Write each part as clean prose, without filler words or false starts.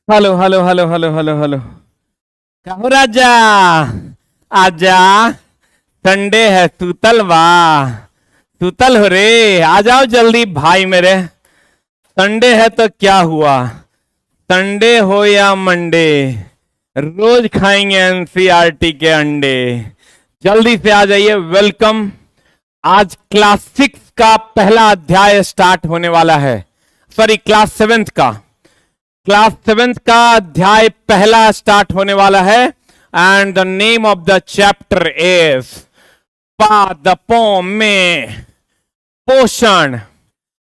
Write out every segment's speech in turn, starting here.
Hello hello hello hello hello hello. कहो राजा, आजा। Sunday है, सूतल वाह, सूतल हो रे। आ जाओ जल्दी भाई मेरे। संडे है तो क्या हुआ, संडे हो या मंडे, रोज खाएंगे एनसीईआरटी के अंडे। जल्दी से आ जाइए, वेलकम। आज क्लास 6 का पहला अध्याय स्टार्ट होने वाला है। सॉरी, क्लास 7 का। क्लास 7 का अध्याय पहला स्टार्ट होने वाला है। And the name of the chapter is पादपों में पोषण।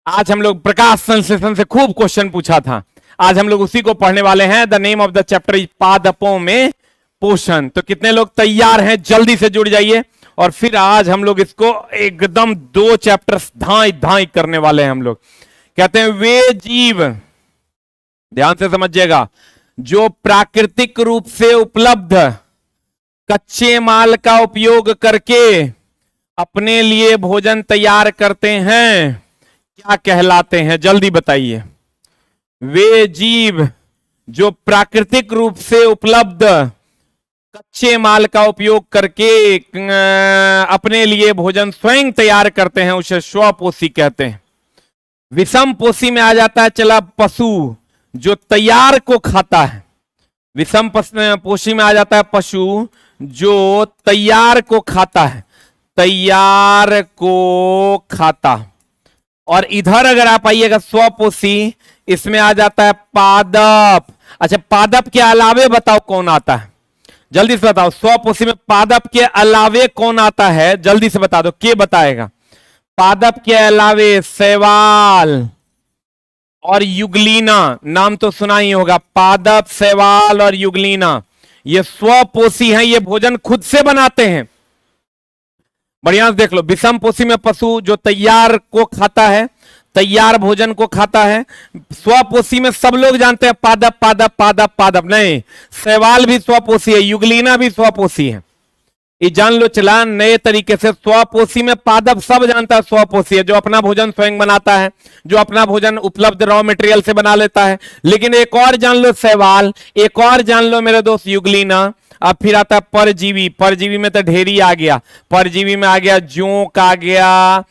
आज हम लोग प्रकाश संश्लेषण से खूब क्वेश्चन पूछा था, आज हम लोग उसी को पढ़ने वाले हैं। The name of the chapter is पादपों में पोषण। तो कितने लोग तैयार हैं, जल्दी से जुड़ जाइए। और फिर आज हम लोग इसको एकदम 2 चैप्टर्स धाई धाई करने वाले हैं। हम लोग कहते हैं वे जीव, ध्यान से समझिएगा, जो प्राकृतिक रूप से उपलब्ध कच्चे माल का उपयोग करके अपने लिए भोजन तैयार करते हैं, क्या कहलाते हैं? जल्दी बताइए। वे जीव जो प्राकृतिक रूप से उपलब्ध कच्चे माल का उपयोग करके अपने लिए भोजन स्वयं तैयार करते हैं, उसे स्वपोषी कहते हैं। विषम पोषी में आ जाता है चला पशु जो तैयार को खाता है। विषम पोषी में आ जाता है पशु जो तैयार को खाता है, तैयार को खाता। और इधर अगर आप आइएगा स्वपोषी, इसमें आ जाता है पादप। अच्छा, पादप के अलावे बताओ कौन आता है, जल्दी से बताओ। स्वपोषी में पादप के अलावे कौन आता है, जल्दी से बता दो, के बताएगा? पादप के अलावे शैवाल और युगलीना, नाम तो सुना ही होगा। पादप, शैवाल और युगलीना ये स्वपोषी हैं, ये भोजन खुद से बनाते हैं। बढ़िया से देख लो। विषम पोषी में पशु जो तैयार को खाता है, तैयार भोजन को खाता है। स्वपोषी में सब लोग जानते हैं पादप पादप पादप पादप, नहीं, शैवाल भी स्वपोषी है, युगलीना भी स्वपोषी है। ये जान लो चला नए तरीके से। स्वपोषी में पादप सब जानता है स्वपोषी है, जो अपना भोजन स्वयं बनाता है, जो अपना भोजन उपलब्ध रॉ मटेरियल से बना लेता है। लेकिन एक और जान लो शैवाल, एक और जान लो मेरे दोस्त युगलीना। अब फिर आता है परजीवी। परजीवी में तो ढेरी आ गया। परजीवी में आ गया जोंक आ गया,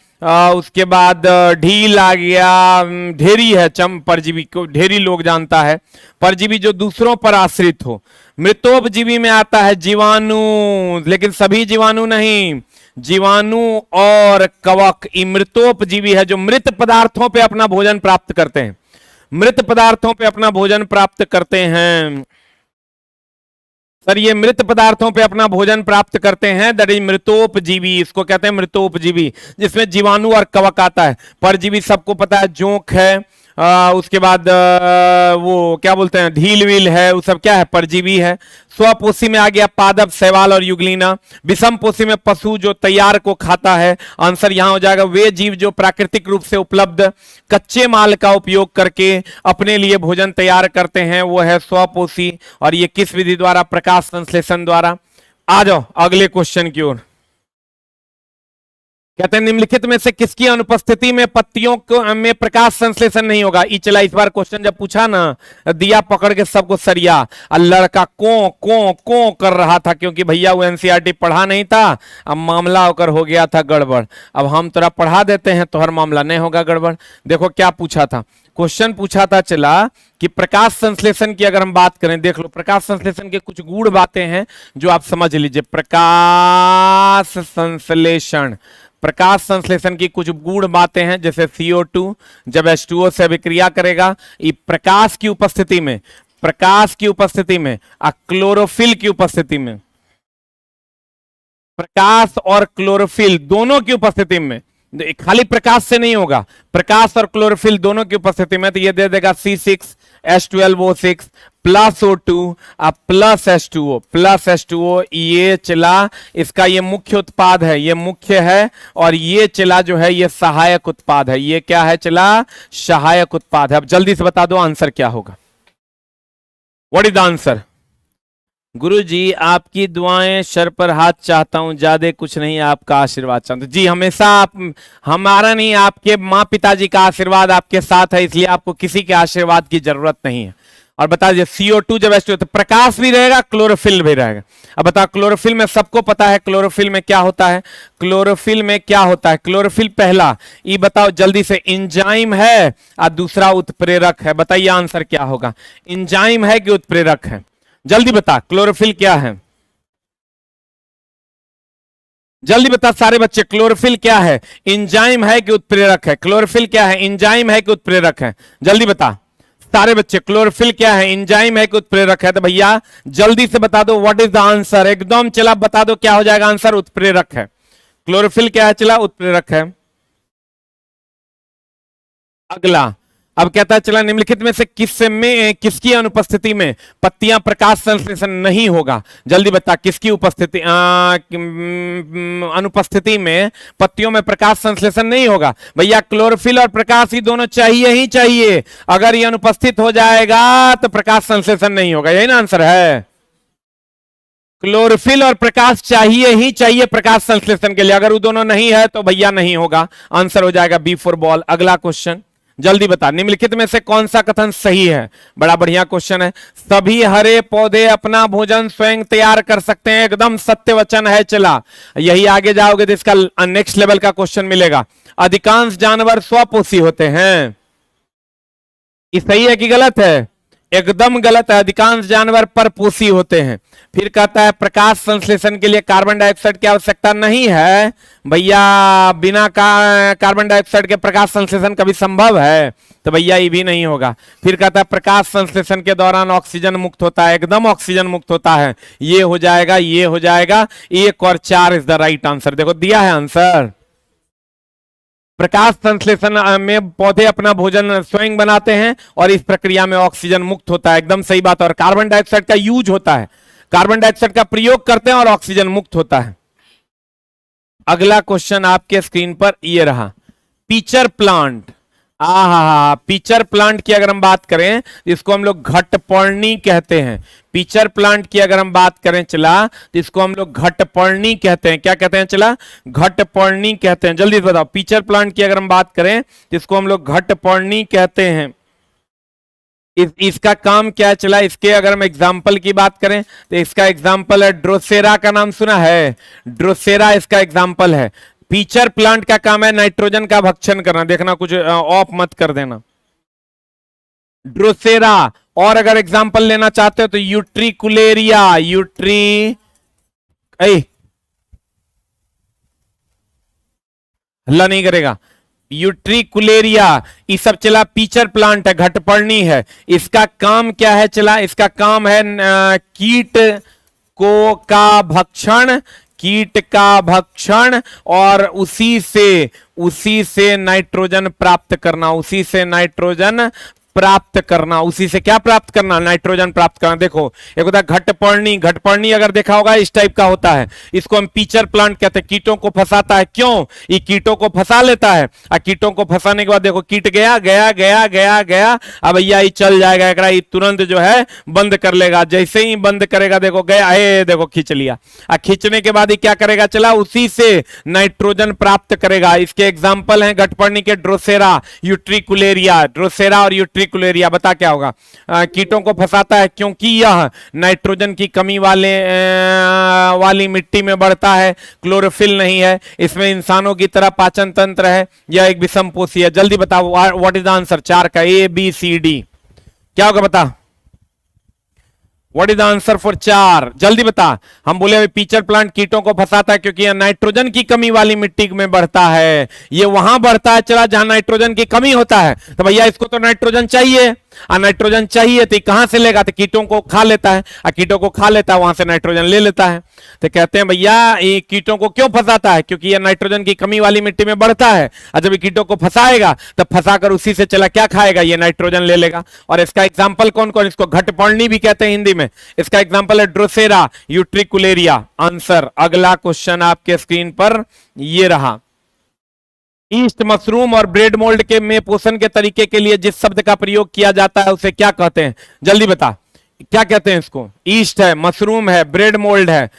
उसके बाद ढील आ गया, ढेरी है। परजीवी को ढेरी लोग जानता है। परजीवी जो दूसरों पर आश्रित हो। मृतोपजीवी में आता है जीवाणु, लेकिन सभी जीवाणु नहीं, जीवाणु और कवक। मृतोपजीवी है जो मृत पदार्थों पे अपना भोजन प्राप्त करते हैं, मृत पदार्थों पे अपना भोजन प्राप्त करते हैं। सर ये मृत पदार्थों पे अपना भोजन प्राप्त करते हैं, दैट इज मृतोपजीवी। इसको कहते हैं मृतोपजीवी, जिसमें जीवाणु और कवक आता है। परजीवी सबको पता है, जोंक है, उसके बाद वो क्या बोलते हैं, ढील वील है, वो सब क्या है, परजीवी है। स्वपोषी में आ गया पादप, शैवाल और युगलीना। विषम पोषी में पशु जो तैयार को खाता है। आंसर यहां हो जाएगा वे जीव जो प्राकृतिक रूप से उपलब्ध कच्चे माल का उपयोग करके अपने लिए भोजन तैयार करते हैं, वो है स्वपोषी। और ये किस विधि द्वारा? प्रकाश संश्लेषण द्वारा। आ जाओ अगले क्वेश्चन की ओर। कहते हैं निम्नलिखित में से किसकी अनुपस्थिति में पत्तियों में प्रकाश संश्लेषण नहीं होगा? चला इस बार क्वेश्चन जब पूछा ना, दिया पकड़ के सबको सरिया, और लड़का को कर रहा था, क्योंकि भैया वो एनसीईआरटी पढ़ा नहीं था। अब मामला होकर हो गया था गड़बड़। अब हम तोरा पढ़ा देते हैं तो हर मामला नहीं होगा गड़बड़। देखो क्या पूछा था, क्वेश्चन पूछा था चला कि प्रकाश संश्लेषण की अगर हम बात करें, देख लो प्रकाश संश्लेषण के कुछ गूढ़ बातें हैं जो आप समझ लीजिए। प्रकाश संश्लेषण, प्रकाश संश्लेषण की कुछ गूढ़ बातें हैं, जैसे CO2 जब H2O से अभिक्रिया करेगा, ये प्रकाश की उपस्थिति में, प्रकाश की उपस्थिति में, क्लोरोफिल की उपस्थिति में, प्रकाश और क्लोरोफिल दोनों की उपस्थिति में, खाली प्रकाश से नहीं होगा, प्रकाश और क्लोरोफिल दोनों की उपस्थिति में, तो ये दे देगा C6H12O6 plus O2 plus H2O plus H2O। ये चला इसका ये मुख्य उत्पाद है, ये मुख्य है। और ये चला जो है ये सहायक उत्पाद है। ये क्या है चला? सहायक उत्पाद है। अब जल्दी से बता दो आंसर क्या होगा। What is the answer? Guruji आपकी दुआएं, सर पर हाथ चाहता हूं, ज्यादा कुछ नहीं, आपका आशीर्वाद चाहता हूं। जी हमेशा आप, हमारा नहीं आपके माँ पिताजी का आशीर्वाद आपके साथ है, इसलिए आपको किसी के आशीर्वाद की जरूरत नहीं है। और बता दीजिए CO2 जब H2 तो प्रकाश भी रहेगा, क्लोरोफिल भी रहेगा। अब बताओ क्लोरोफिल में सबको पता है क्लोरोफिल में क्या होता है, क्लोरोफिल में क्या होता है, क्लोरोफिल पहला ये बताओ जल्दी से, एंजाइम है और दूसरा उत्प्रेरक है। बताइए आंसर क्या होगा, एंजाइम है कि उत्प्रेरक है, जल्दी बता क्लोरोफिल क्या है, जल्दी बता सारे बच्चे, क्लोरोफिल क्या है, एंजाइम है कि उत्प्रेरक है, क्लोरोफिल क्या है, एंजाइम है कि उत्प्रेरक है, जल्दी बता सारे बच्चे, क्लोरोफिल क्या है, एंजाइम है कि उत्प्रेरक है। तो भैया जल्दी से बता दो व्हाट इज द आंसर, एकदम चला बता दो क्या हो जाएगा आंसर, उत्प्रेरक है। क्लोरोफिल क्या है चला, उत्प्रेरक है। अगला अब कहता है चला निम्नलिखित में से किसकी अनुपस्थिति में पत्तियां प्रकाश संश्लेषण नहीं होगा, जल्दी बता किसकी उपस्थिति अनुपस्थिति में पत्तियों में प्रकाश संश्लेषण नहीं होगा। भैया क्लोरोफिल और प्रकाश ही दोनों चाहिए ही चाहिए, अगर ये अनुपस्थित हो जाएगा तो प्रकाश संश्लेषण नहीं होगा, यही ना आंसर है। क्लोरोफिल और प्रकाश चाहिए ही चाहिए प्रकाश संश्लेषण के लिए, अगर वो दोनों नहीं है तो भैया नहीं होगा, आंसर हो जाएगा बी फॉर बॉल। अगला क्वेश्चन जल्दी बता निम्नलिखित में से कौन सा कथन सही है, बड़ा बढ़िया क्वेश्चन है। सभी हरे पौधे अपना भोजन स्वयं तैयार कर सकते हैं, एकदम सत्य वचन है। चला यही आगे जाओगे तो इसका नेक्स्ट लेवल का क्वेश्चन मिलेगा। अधिकांश जानवर स्वपोषी होते हैं, ये सही है कि गलत है, एकदम गलत है, अधिकांश जानवर परपोषी होते हैं। फिर कहता है प्रकाश संश्लेषण के लिए कार्बन डाइऑक्साइड की आवश्यकता नहीं है, भैया बिना कार्बन डाइऑक्साइड के प्रकाश संश्लेषण कभी संभव है, तो भैया ये भी नहीं होगा। फिर कहता है प्रकाश संश्लेषण के दौरान ऑक्सीजन मुक्त होता है, एकदम ऑक्सीजन मुक्त होता है, ये हो जाएगा, ये हो जाएगा, 1 और 4 इज द राइट आंसर। देखो दिया है आंसर, प्रकाश संश्लेषण में पौधे अपना भोजन स्वयं बनाते हैं और इस प्रक्रिया में ऑक्सीजन मुक्त होता है, एकदम सही बात। और कार्बन डाइऑक्साइड का यूज होता है, कार्बन डाइऑक्साइड का प्रयोग करते हैं और ऑक्सीजन मुक्त होता है। अगला क्वेश्चन आपके स्क्रीन पर ये रहा, पीचर प्लांट। पीचर प्लांट की अगर हम बात करें इसको हम लोग घटपर्णी कहते हैं। पीचर प्लांट की अगर हम बात करें चला तो इसको हम लोग घटपर्णी कहते हैं। क्या कहते हैं चला, घटपर्णी कहते हैं। जल्दी बताओ पीचर प्लांट की अगर हम बात करें तो इसको हम लोग घटपर्णी कहते हैं। इसका काम क्या चला, इसके अगर हम एग्जाम्पल की बात करें तो इसका एग्जाम्पल है ड्रोसेरा, का नाम सुना है, ड्रोसेरा इसका एग्जाम्पल है। पीचर प्लांट का काम है नाइट्रोजन का भक्षण करना, देखना कुछ ऑफ मत कर देना, ड्रोसेरा। और अगर एग्जाम्पल लेना चाहते हो तो यूट्रिकुलेरिया, हल्ला नहीं करेगा, यूट्रिकुलेरिया, ये सब चला पीचर प्लांट है, घटपर्णी है। इसका काम क्या है चला, इसका काम है कीट को का भक्षण, कीट का भक्षण और उसी से नाइट्रोजन प्राप्त करना, उसी से नाइट्रोजन प्राप्त करना, उसी से क्या प्राप्त करना, नाइट्रोजन प्राप्त करना। देखो एक होता है घटपर्णी, घटपर्णी अगर देखा होगा इस टाइप का होता है, इसको हम पीचर प्लांट कहते हैं। कीटों को फंसाता है, क्यों, ये कीटों को फंसा लेता है और कीटों को फंसाने के बाद देखो कीट गया गया गया गया गया, अब भैया ये चल जाएगा, ये तुरंत जो है बंद कर लेगा। जैसे ही बंद करेगा देखो गया, देखो खींच लिया, और खींचने के बाद ये क्या करेगा चला, उसी से नाइट्रोजन प्राप्त करेगा। इसके एग्जाम्पल हैं घटपर्णी के ड्रोसेरा, यूट्रिकुलेरिया, ड्रोसेरा और यूट्रिकुलेरिया। बता क्या होगा, कीटों को फंसाता है क्योंकि यह नाइट्रोजन की कमी वाली मिट्टी में बढ़ता है, क्लोरोफिल नहीं है, इसमें इंसानों की तरह पाचन तंत्र है, यह एक विषमपोषी है। जल्दी बताओ व्हाट इज द आंसर, 4 का ABCD क्या होगा, बता what is the answer for 4, जल्दी बता। हम बोले पीचर प्लांट कीटों को फंसाता है क्योंकि यह नाइट्रोजन की कमी वाली मिट्टी में बढ़ता है, ये वहां बढ़ता है चला जहां नाइट्रोजन की कमी होता है। तो भैया इसको तो नाइट्रोजन चाहिए, और नाइट्रोजन चाहिए तो कहां से लेगा, तो कीटों को खा लेता है, और कीटों को खा लेता है वहां से नाइट्रोजन ले लेता है। तो कहते हैं भैया ये कीटों को क्यों फंसाता है, क्योंकि ये नाइट्रोजन की कमी वाली मिट्टी में बढ़ता है, और जब ये कीटों को फंसाएगा तब फंसाकर उसी से चला क्या खाएगा, ये नाइट्रोजन ले लेगा। और इसका एग्जाम्पल कौन कौन, इसको घटपर्णी भी कहते हैं हिंदी में, इसका एग्जाम्पल है ड्रोसेरा, यूट्रिकुलेरिया। आंसर अगला क्वेश्चन आपके स्क्रीन पर ये रहा, ईस्ट, मशरूम और ब्रेड मोल्ड के में पोषण के तरीके के लिए जिस शब्द का प्रयोग किया जाता है उसे क्या कहते हैं, जल्दी बता। क्या कहते हैं इसको, ईस्ट है, मशरूम है, ब्रेड मोल्ड है।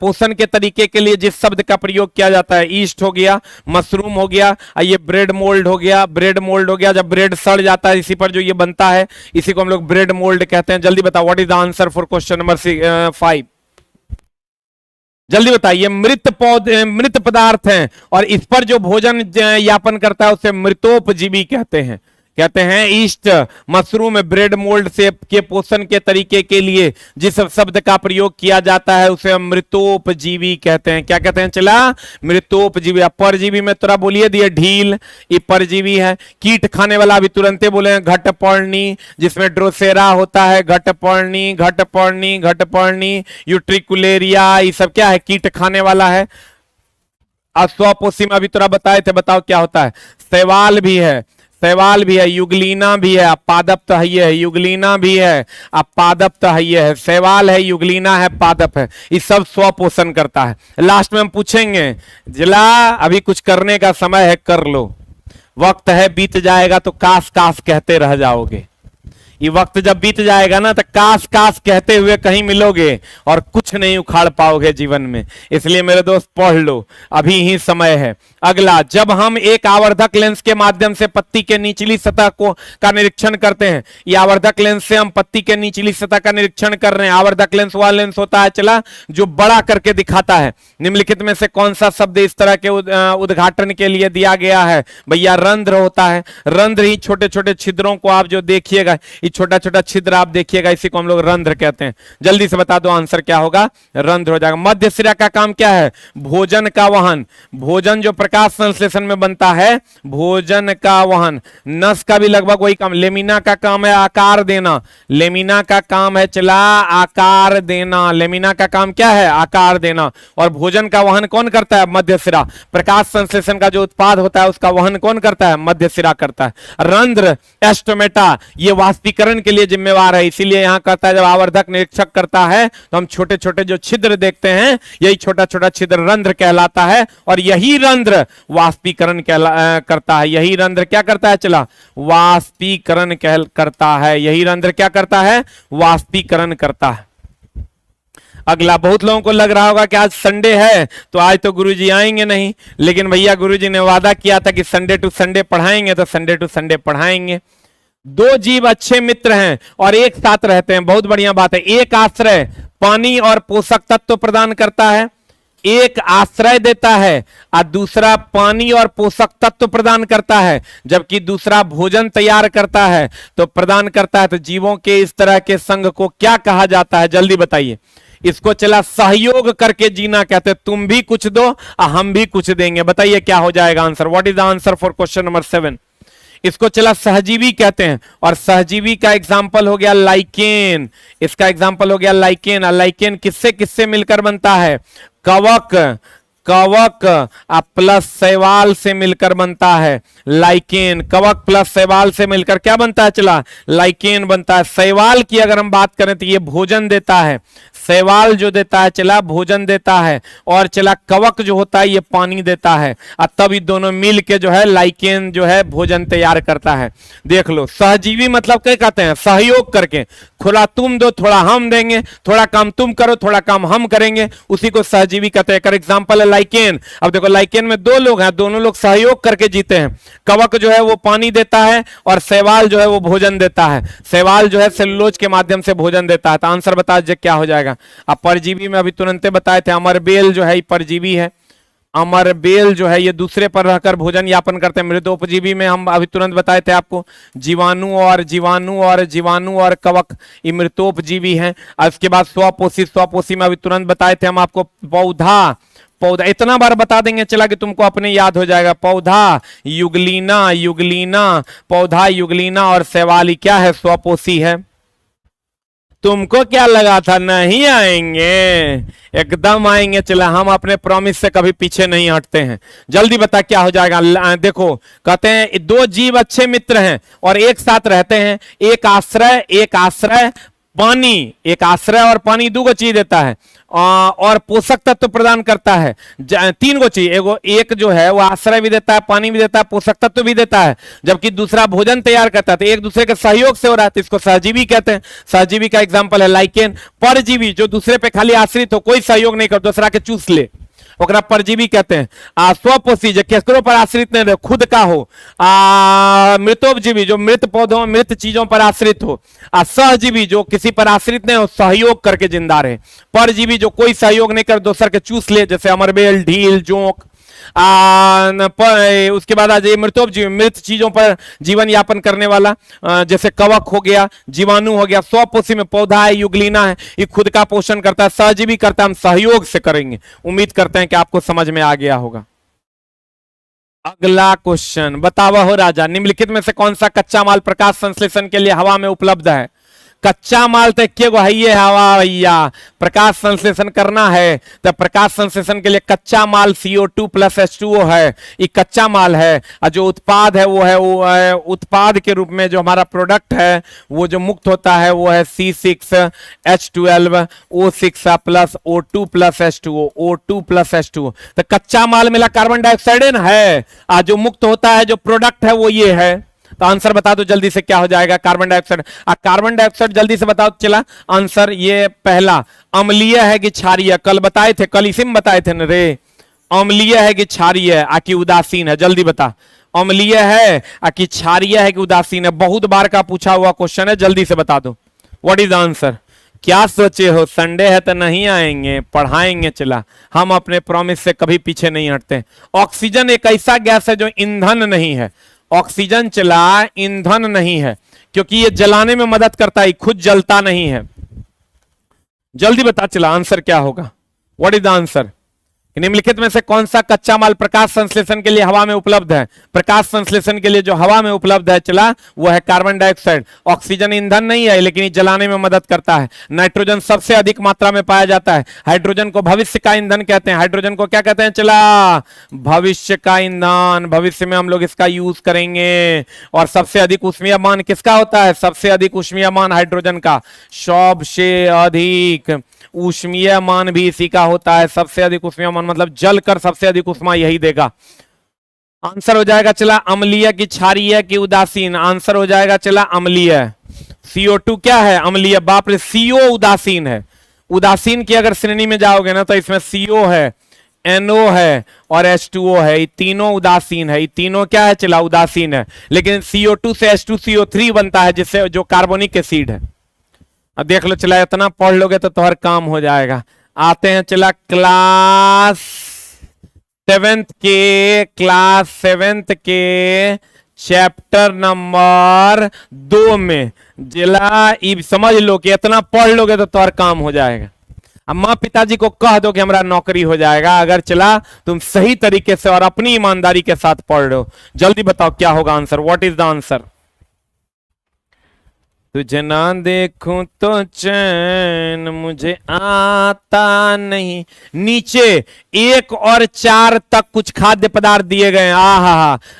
पोषण के तरीके के लिए जिस शब्द का प्रयोग किया जाता है, ईस्ट हो गया, मशरूम हो गया, ये ब्रेड मोल्ड हो गया। ब्रेड मोल्ड हो गया जब ब्रेड सड़ जाता है, इसी पर जो ये बनता है, इसी को हम लोग ब्रेड मोल्ड कहते हैं। जल्दी बताओ, what is the answer for question number 5? जल्दी बताइए। मृत पौधे, मृत पदार्थ हैं और इस पर जो भोजन यापन करता है उसे मृतोपजीवी कहते हैं। कहते हैं ईस्ट, मशरूम, ब्रेड मोल्ड से के पोषण के तरीके के लिए जिस शब्द का प्रयोग किया जाता है उसे मृतोपजीवी कहते हैं। क्या कहते हैं चला? मृतोपजीवी। परजीवी में थोड़ा बोलिए दिए, ढील, ये परजीवी है। कीट खाने वाला अभी तुरंते बोले घटपर्णी, जिसमें ड्रोसेरा होता है, घटपर्णी, घटपर्णी, घटपर्णी, यूट्रिकुलेरिया, ये सब क्या है? कीट खाने वाला है। स्वपोषी में अभी थोड़ा बताए थे, बताओ क्या होता है? शैवाल भी है, शैवाल भी है, युगलीना भी है, पादप तो है, युगलीना भी है, पादप तो है। शैवाल है, युगलीना है, पादप है, ये सब स्वपोषण करता है। लास्ट में हम पूछेंगे जिला अभी कुछ करने का समय है, कर लो, वक्त है बीत जाएगा तो काश काश कहते रह जाओगे। ये वक्त जब बीत जाएगा ना तो काश काश कहते हुए कहीं मिलोगे और कुछ नहीं उखाड़ पाओगे जीवन में। इसलिए मेरे दोस्त पढ़ लो, अभी ही समय है। अगला, जब हम एक आवर्धक लेंस के माध्यम से पत्ती के निचली सतह का निरीक्षण करते हैं, ये आवर्धक लेंस से हम पत्ती के निचली सतह का निरीक्षण कर रहे हैं। आवर्धक लेंस वह लेंस होता है चला जो बड़ा करके दिखाता है। निम्नलिखित में से कौन सा शब्द इस तरह के उद्घाटन के लिए दिया गया है? भैया रंध्र होता है। रंध्र ही छोटे छोटे छिद्रों को आप जो देखिएगा, ये छोटा छोटा छिद्र आप देखिएगा, इसी को हम लोग रंध्र कहते हैं। जल्दी से बता दो आंसर क्या होगा? रंध्र हो जाएगा। मध्य सिरा का काम क्या है? भोजन का वहन। भोजन जो प्रकाश संश्लेषण में बनता है, भोजन का वहन। नस का भी लगभग वही काम। लेमिना का काम है आकार देना। लेमिना का काम है चला आकार देना। लेमिना का काम क्या है? आकार देना। और भोजन का वहन कौन करता है? मध्य सिरा। प्रकाश संश्लेषण का जो उत्पाद होता है उसका वहन कौन करता है? मध्य सिरा करता है। रंध्र, एस्टोमेटा, ये वाष्पीकरण के लिए जिम्मेवार है। इसीलिए यहां कहता है जब आवर्धक निरीक्षक करता है तो हम छोटे छोटे जो छिद्र देखते हैं, यही छोटा छोटा छिद्र रंध्र कहलाता है। और यही रंध्र वाष्पीकरण करता है। यही रंध्र क्या करता है चला? वाष्पीकरण करता है। यही रंध्र क्या करता है? वाष्पीकरण करता है। अगला, बहुत लोगों को लग रहा होगा कि आज संडे है तो आज तो गुरुजी आएंगे नहीं, लेकिन भैया गुरुजी ने वादा किया था कि संडे टू संडे पढ़ाएंगे, तो संडे टू संडे पढ़ाएंगे। दो जीव अच्छे मित्र हैं और एक साथ रहते हैं, बहुत बढ़िया बात है। एक आश्रय पानी और पोषक तत्व प्रदान करता है, एक आश्रय देता है और दूसरा पानी और पोषक तत्व प्रदान करता है, जबकि दूसरा भोजन तैयार करता है तो प्रदान करता है। तो जीवों के इस तरह के संघ को क्या कहा जाता है? जल्दी बताइए। इसको चला सहयोग करके जीना कहते हैं। तुम भी कुछ दो और हम भी कुछ देंगे। बताइए क्या हो जाएगा answer? What is the answer for question number 7? इसको चला सहजीवी कहते हैं। और सहजीवी का एग्जाम्पल हो गया लाइकेन। इसका एग्जाम्पल हो गया लाइकेन। और लाइकेन किससे किससे मिलकर बनता है? कवक, कवक प्लस शैवाल से मिलकर बनता है लाइकेन। कवक प्लस शैवाल से मिलकर क्या बनता है चला? लाइकेन बनता है। शैवाल की अगर हम बात करें तो ये भोजन देता है। शैवाल जो देता है चला भोजन देता है, और चला कवक जो होता है ये पानी देता है। और तब ये दोनों मिल के जो है लाइकेन जो है भोजन तैयार करता है। देख लो, सहजीवी मतलब क्या कहते हैं? सहयोग करके, थोड़ा तुम दो थोड़ा हम देंगे, थोड़ा काम तुम करो थोड़ा काम हम करेंगे, उसी को सहजीवी कहते हैं। एक एग्जांपल है लाइकेन। अब देखो लाइकेन में दो लोग हैं, दोनों लोग सहयोग करके जीते हैं। कवक जो है वो पानी देता है और शैवाल जो है वो भोजन देता है। शैवाल जो है सेलुलोज के माध्यम से भोजन देता है। तो आंसर बता दीजिए क्या हो जाएगा? अब परजीवी में अभी तुरंत बताए थे, अमरबेल जो है परजीवी है। अमरबेल जो है ये दूसरे पर रहकर भोजन यापन करते हैं। मृदोपजीवी में हम अभी तुरंत बताए थे आपको, जीवाणु और जीवाणु और जीवाणु और कवक ये मृतोपजीवी हैं। और उसके बाद स्वपोषी, स्वपोषी में अभी तुरंत बताए थे हम आपको, पौधा, पौधा इतना बार बता देंगे चला कि तुमको अपने याद हो जाएगा। पौधा, युगलीना, युगलीना, पौधा युगलीना और शैवाली क्या है? स्वपोषी है। तुमको क्या लगा था नहीं आएंगे? एकदम आएंगे। चला, हम अपने प्रॉमिस से कभी पीछे नहीं हटते हैं। जल्दी बता क्या हो जाएगा? देखो, कहते हैं दो जीव अच्छे मित्र हैं और एक साथ रहते हैं। एक आश्रय पानी एक आश्रय और पानी दो गो चीज देता है, और पोषक तत्व प्रदान करता है। तीन गो चीज, एक जो है वो आश्रय भी देता है, पानी भी देता है, पोषक तत्व भी देता है, जबकि दूसरा भोजन तैयार करता है। तो एक दूसरे के सहयोग से हो रहा है, तो इसको सहजीवी कहते हैं। सहजीवी का एग्जाम्पल है लाइकेन। परजीवी जो दूसरे पे खाली आश्रित हो, कोई सहयोग नहीं कर, दूसरा के चूस ले, ओकरा परजीवी कहते हैं। स्वपोषी जो केकरो पर आश्रित नहीं रहे, खुद का हो। मृतोपजीवी जो मृत पौधों मृत चीजों पर आश्रित हो। सहजीवी जो किसी पर आश्रित नहीं हो, सहयोग करके जिंदा रहे। परजीवी जो कोई सहयोग नहीं कर, दूसर के चूस ले, जैसे अमरबेल, ढील, जोंक। उसके बाद आ जाइए मृतोपजीवी, मृत चीजों पर जीवन यापन करने वाला, जैसे कवक हो गया, जीवाणु हो गया। स्वपोषी में पौधा है, युगलीना है, ये खुद का पोषण करता है। सहजीवी करता है, हम सहयोग से करेंगे। उम्मीद करते हैं कि आपको समझ में आ गया होगा। अगला क्वेश्चन, बतावा हो राजा, निम्नलिखित में से कौन सा कच्चा माल प्रकाश संश्लेषण के लिए हवा में उपलब्ध है? कच्चा माल तो एक गो है हवा भैया, प्रकाश संश्लेषण करना है तो प्रकाश संश्लेषण के लिए कच्चा माल CO2 प्लस H2O है, ये कच्चा माल है। और जो उत्पाद है वो है उत्पाद के रूप में जो हमारा प्रोडक्ट है वो जो मुक्त होता है वो है C6H12O6 plus O2 plus H2O, O2 plus H2O। तो कच्चा माल मिला कार्बन डाइऑक्साइड है, और जो मुक्त होता है जो प्रोडक्ट है वो ये है। तो आंसर बता दो जल्दी से, क्या हो जाएगा? Carbon dioxide. कार्बन डाइऑक्साइड जल्दी से बताओ। चला आंसर ये पहला, अम्लीय है कि क्षारीय? कल बताए थे, कल इसी में बताए थे न रे। अम्लीय है कि क्षारीय है, आकि उदासीन है? जल्दी बता, अम्लीय है आकि क्षारीय है कि उदासीन है? बहुत बार का पूछा हुआ क्वेश्चन है, जल्दी से बता दो। What is answer? क्या सोचे हो? संडे है तो नहीं आएंगे, पढ़ाएंगे। चला, हम अपने प्रॉमिस से कभी पीछे नहीं हटते। ऑक्सीजन एक ऐसा गैस है जो ईंधन नहीं है। ऑक्सीजन चला ईंधन नहीं है, क्योंकि ये जलाने में मदद करता है, खुद जलता नहीं है। जल्दी बता चला, आंसर क्या होगा? What is the answer? निम्नलिखित में से कौन सा कच्चा माल प्रकाश संश्लेषण के लिए हवा में उपलब्ध है? प्रकाश संश्लेषण के लिए जो हवा में उपलब्ध है चला वो है कार्बन डाइऑक्साइड। ऑक्सीजन ईंधन नहीं है, लेकिन ये जलाने में मदद करता है। नाइट्रोजन सबसे अधिक मात्रा में पाया जाता है। हाइड्रोजन को भविष्य का ईंधन कहते हैं। हाइड्रोजन को क्या कहते हैं? चला भविष्य का ईंधन, भविष्य में हम लोग इसका यूज करेंगे। और सबसे अधिक ऊष्मीयमान किसका होता है? सबसे अधिक ऊष्मीयमान हाइड्रोजन का, सबसे अधिक ऊष्मीयमान भी इसी का होता है। सबसे अधिक ऊष्मीयमान मतलब जलकर सबसे अधिक ऊष्मा यही देगा। आंसर हो जाएगा चला अम्लीय की क्षारीय की उदासीन? आंसर हो जाएगा चला अम्लीय। CO2 क्या है? अम्लीय। बाप रे, CO उदासीन है। उदासीन की अगर श्रेणी में जाओगे ना तो इसमें CO है, NO है और H2O है, ये तीनों उदासीन है। ये तीनों क्या है? चला उदासीन है। लेकिन CO2 से H2CO3 बनता है, जिससे जो कार्बोनिक एसिड है। अब देख लो चला, इतना पढ़ लोगे तो तुम्हारा काम हो जाएगा। आते हैं चला क्लास सेवेंथ के चैप्टर नंबर 2 में। जिला समझ लो कि इतना पढ़ लोगे तो तुम्हारा काम हो जाएगा। अब माँ पिताजी को कह दो कि हमारा नौकरी हो जाएगा, अगर चला तुम सही तरीके से और अपनी ईमानदारी के साथ पढ़ रहे हो। जल्दी बताओ क्या होगा answer? What is the answer? तुझे ना देखूं तो चैन मुझे आता नहीं। नीचे 1 और 4 तक कुछ खाद्य पदार्थ दिए गए हैं।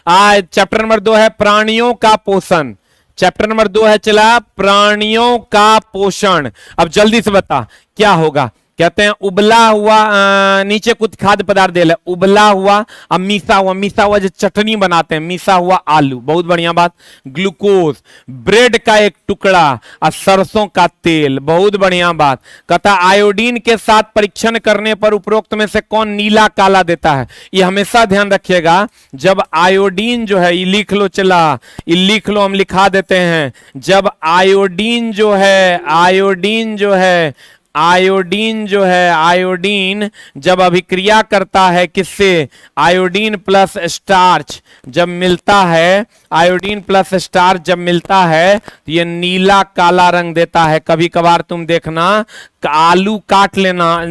आज चैप्टर नंबर 2 है प्राणियों का पोषण। चैप्टर नंबर 2 है चला प्राणियों का पोषण। अब जल्दी से बता क्या होगा? कहते हैं उबला हुआ, नीचे कुछ खाद्य पदार्थ दे ले, उबला हुआ, अब मिसा हुआ जो चटनी बनाते हैं, मिसा हुआ आलू, बहुत बढ़िया बात। ग्लूकोज, ब्रेड का एक टुकड़ा और सरसों का तेल, बहुत बढ़िया बात। कहता आयोडीन के साथ परीक्षण करने पर उपरोक्त में से कौन नीला काला देता है? ये हमेशा ध्यान रखिएगा, जब आयोडीन जो है, ये लिख लो चला, ये लिख लो, हम लिखा देते हैं। जब आयोडीन जब अभिक्रिया करता है किससे? आयोडीन प्लस स्टार्च जब मिलता है, आयोडीन प्लस स्टार्च जब मिलता है तो ये नीला काला रंग देता है। कभी कभार तुम देखना, आलू काट लेना,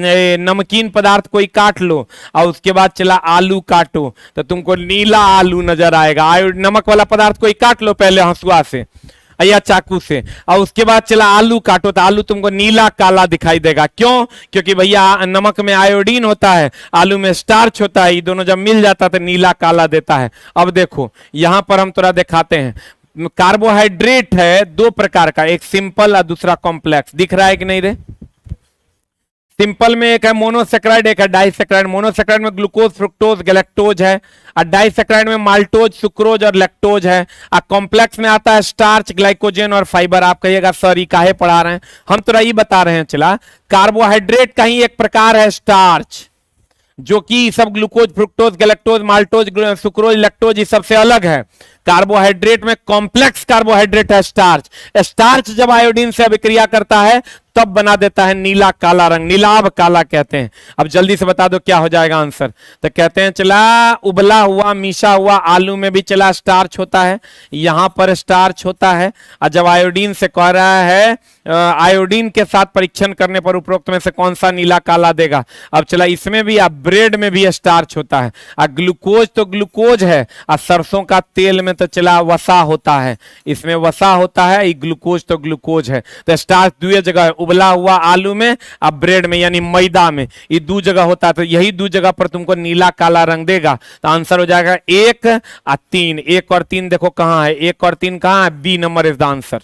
नमकीन पदार्थ कोई काट लो और उसके बाद चला आलू काटो तो तुमको नीला आलू नजर आएगा। नमक वाला पदार्थ कोई काट लो पहले हंसुआ से या चाकू से, और उसके बाद चला आलू काटो तो आलू तुमको नीला काला दिखाई देगा। क्यों? क्योंकि भैया नमक में आयोडीन होता है, आलू में स्टार्च होता है, ये दोनों जब मिल जाता है तो नीला काला देता है। अब देखो यहां पर हम थोड़ा दिखाते हैं। कार्बोहाइड्रेट है दो प्रकार का, एक सिंपल और दूसरा कॉम्प्लेक्स। दिख रहा है कि नहीं रे? सिंपल में एक है मोनोसेक्राइड, एक है डाइसेक्राइड। मोनोसेक्राइड में ग्लूकोज, फ्रुक्टोज, गैलेक्टोज है, और डाइसेक्राइड में माल्टोज, सुक्रोज और लैक्टोज है। और कॉम्प्लेक्स में आता है स्टार्च, ग्लाइकोजन और फाइबर। आप कहिएगा सर ये काहे पढ़ा रहे हैं, हम तो यही बता रहे हैं। चला, कार्बोहाइड्रेट का ही एक प्रकार है स्टार्च, जो कि सब glucose, fructose, galactose, maltose, sucrose, lactose ये सबसे अलग है। कार्बोहाइड्रेट में कॉम्प्लेक्स कार्बोहाइड्रेट है स्टार्च। स्टार्च जब आयोडीन से अभिक्रिया करता है तब बना देता है नीला काला रंग, नीलाभ काला कहते हैं। अब जल्दी से बता दो क्या हो जाएगा आंसर। तो कहते हैं चला उबला हुआ मिसा हुआ आलू में भी चला स्टार्च होता है, यहां पर स्टार्च होता है। और जब आयोडीन से कह रहा है आयोडीन के साथ परीक्षण करने पर उपरोक्त में से कौन सा नीला काला देगा। अब चला इसमें भी, ब्रेड में भी स्टार्च होता है। और ग्लूकोज तो ग्लूकोज है, और सरसों का तेल में तो चला वसा होता है, इसमें वसा होता है। ये ग्लूकोज तो ग्लूकोज है। तो स्टार्च दो जगह है, उबला हुआ आलू में और ब्रेड में यानी मैदा में, ये दो जगह होता है। तो यही दो जगह पर तुमको नीला काला रंग देगा। तो आंसर हो जाएगा 1 और 3। 1 और 3 देखो कहां है, 1 और 3 कहां है, B number is the answer.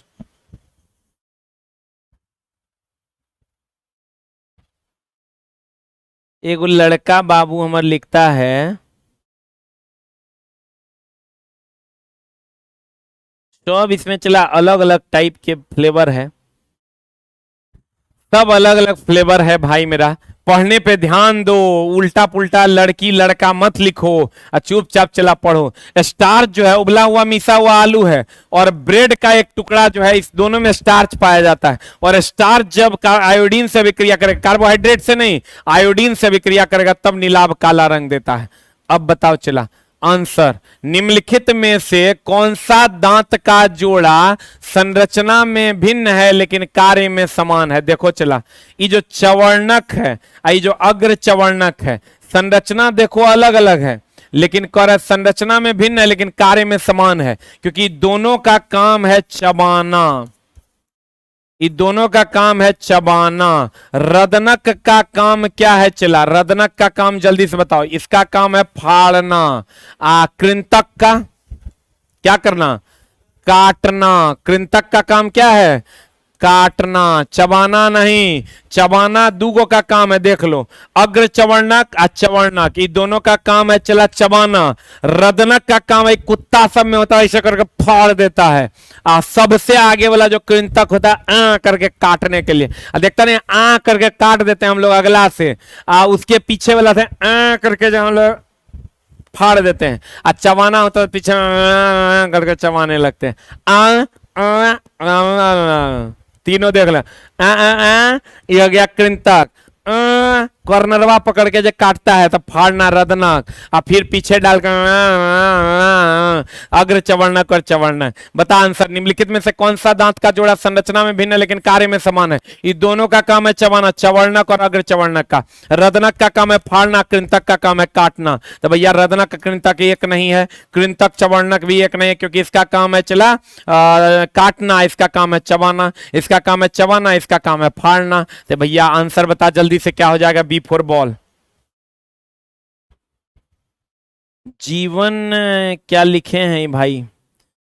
एक लड़का बाबू हमार लिखता है तो अब इसमें चला अलग अलग टाइप के फ्लेवर है, सब अलग अलग फ्लेवर है भाई मेरा। पढ़ने पे ध्यान दो, उल्टा पुल्टा लड़की लड़का मत लिखो और चुपचाप चला पढ़ो। स्टार्च जो है उबला हुआ मिसा हुआ आलू है, और ब्रेड का एक टुकड़ा जो है, इस दोनों में स्टार्च पाया जाता है। और स्टार्च जब आयोडीन से विक्रिया करेगा, कार्बोहाइड्रेट से नहीं आयोडीन से विक्रिया करेगा, तब नीलाभ काला रंग देता है। अब बताओ चला आंसर, निम्नलिखित में से कौन सा दांत का जोड़ा संरचना में भिन्न है लेकिन कार्य में समान है। देखो चला, ये जो चवर्णक है, ये जो अग्र चवर्णक है, संरचना देखो अलग अलग है लेकिन संरचना में भिन्न है लेकिन कार्य में समान है, क्योंकि दोनों का काम है चबाना। ये दोनों का काम है चबाना। रदनक का काम क्या है चला, रदनक का काम जल्दी से बताओ। इसका काम है फाड़ना। कृंतक का क्या करना, काटना। कृंतक का काम क्या है, काटना, चबाना नहीं। चबाना दूगो का काम है, देख लो, अग्र चवर्णक और चवर्णक, ये दोनों का काम है चला चबाना। रदनक का काम है कुत्ता सब में होता है, ऐसे करके फाड़ देता है। सबसे आगे वाला जो कृंतक होता है आ करके काटने के लिए, देखता नहीं आ करके काट देते हैं हम लोग अगला से, उसके पीछे वाला से आ करके जो हम लोग फाड़ देते हैं। चबाना होता है पीछे करके चबाने लगते हैं। तीनों देख लो, ये हो गया कृंतक। कॉर्नरवा पकड़ के जो काटता है तो फाड़ना रदनक, और फिर पीछे डालकर अग्र चवर्णक और चवर्णक। बता आंसर, निम्नलिखित में से कौन सा दांत का जोड़ा संरचना में भिन्न है लेकिन कार्य में समान है। ये दोनों का काम है चबाना, चवर्णक और अग्र चवर्णक का। रदनक का काम है फाड़ना, कृंतक का काम है काटना। तो भैया रदनक कृंतक एक नहीं है, कृंतक चवर्णक भी एक नहीं है, क्योंकि इसका काम है चला काटना, इसका काम है चबाना। इसका काम है चबाना, इसका काम है फाड़ना। तो भैया आंसर बता जल्दी से, क्या हो जाएगा, बी फॉर बॉल। जीवन क्या लिखे हैं भाई,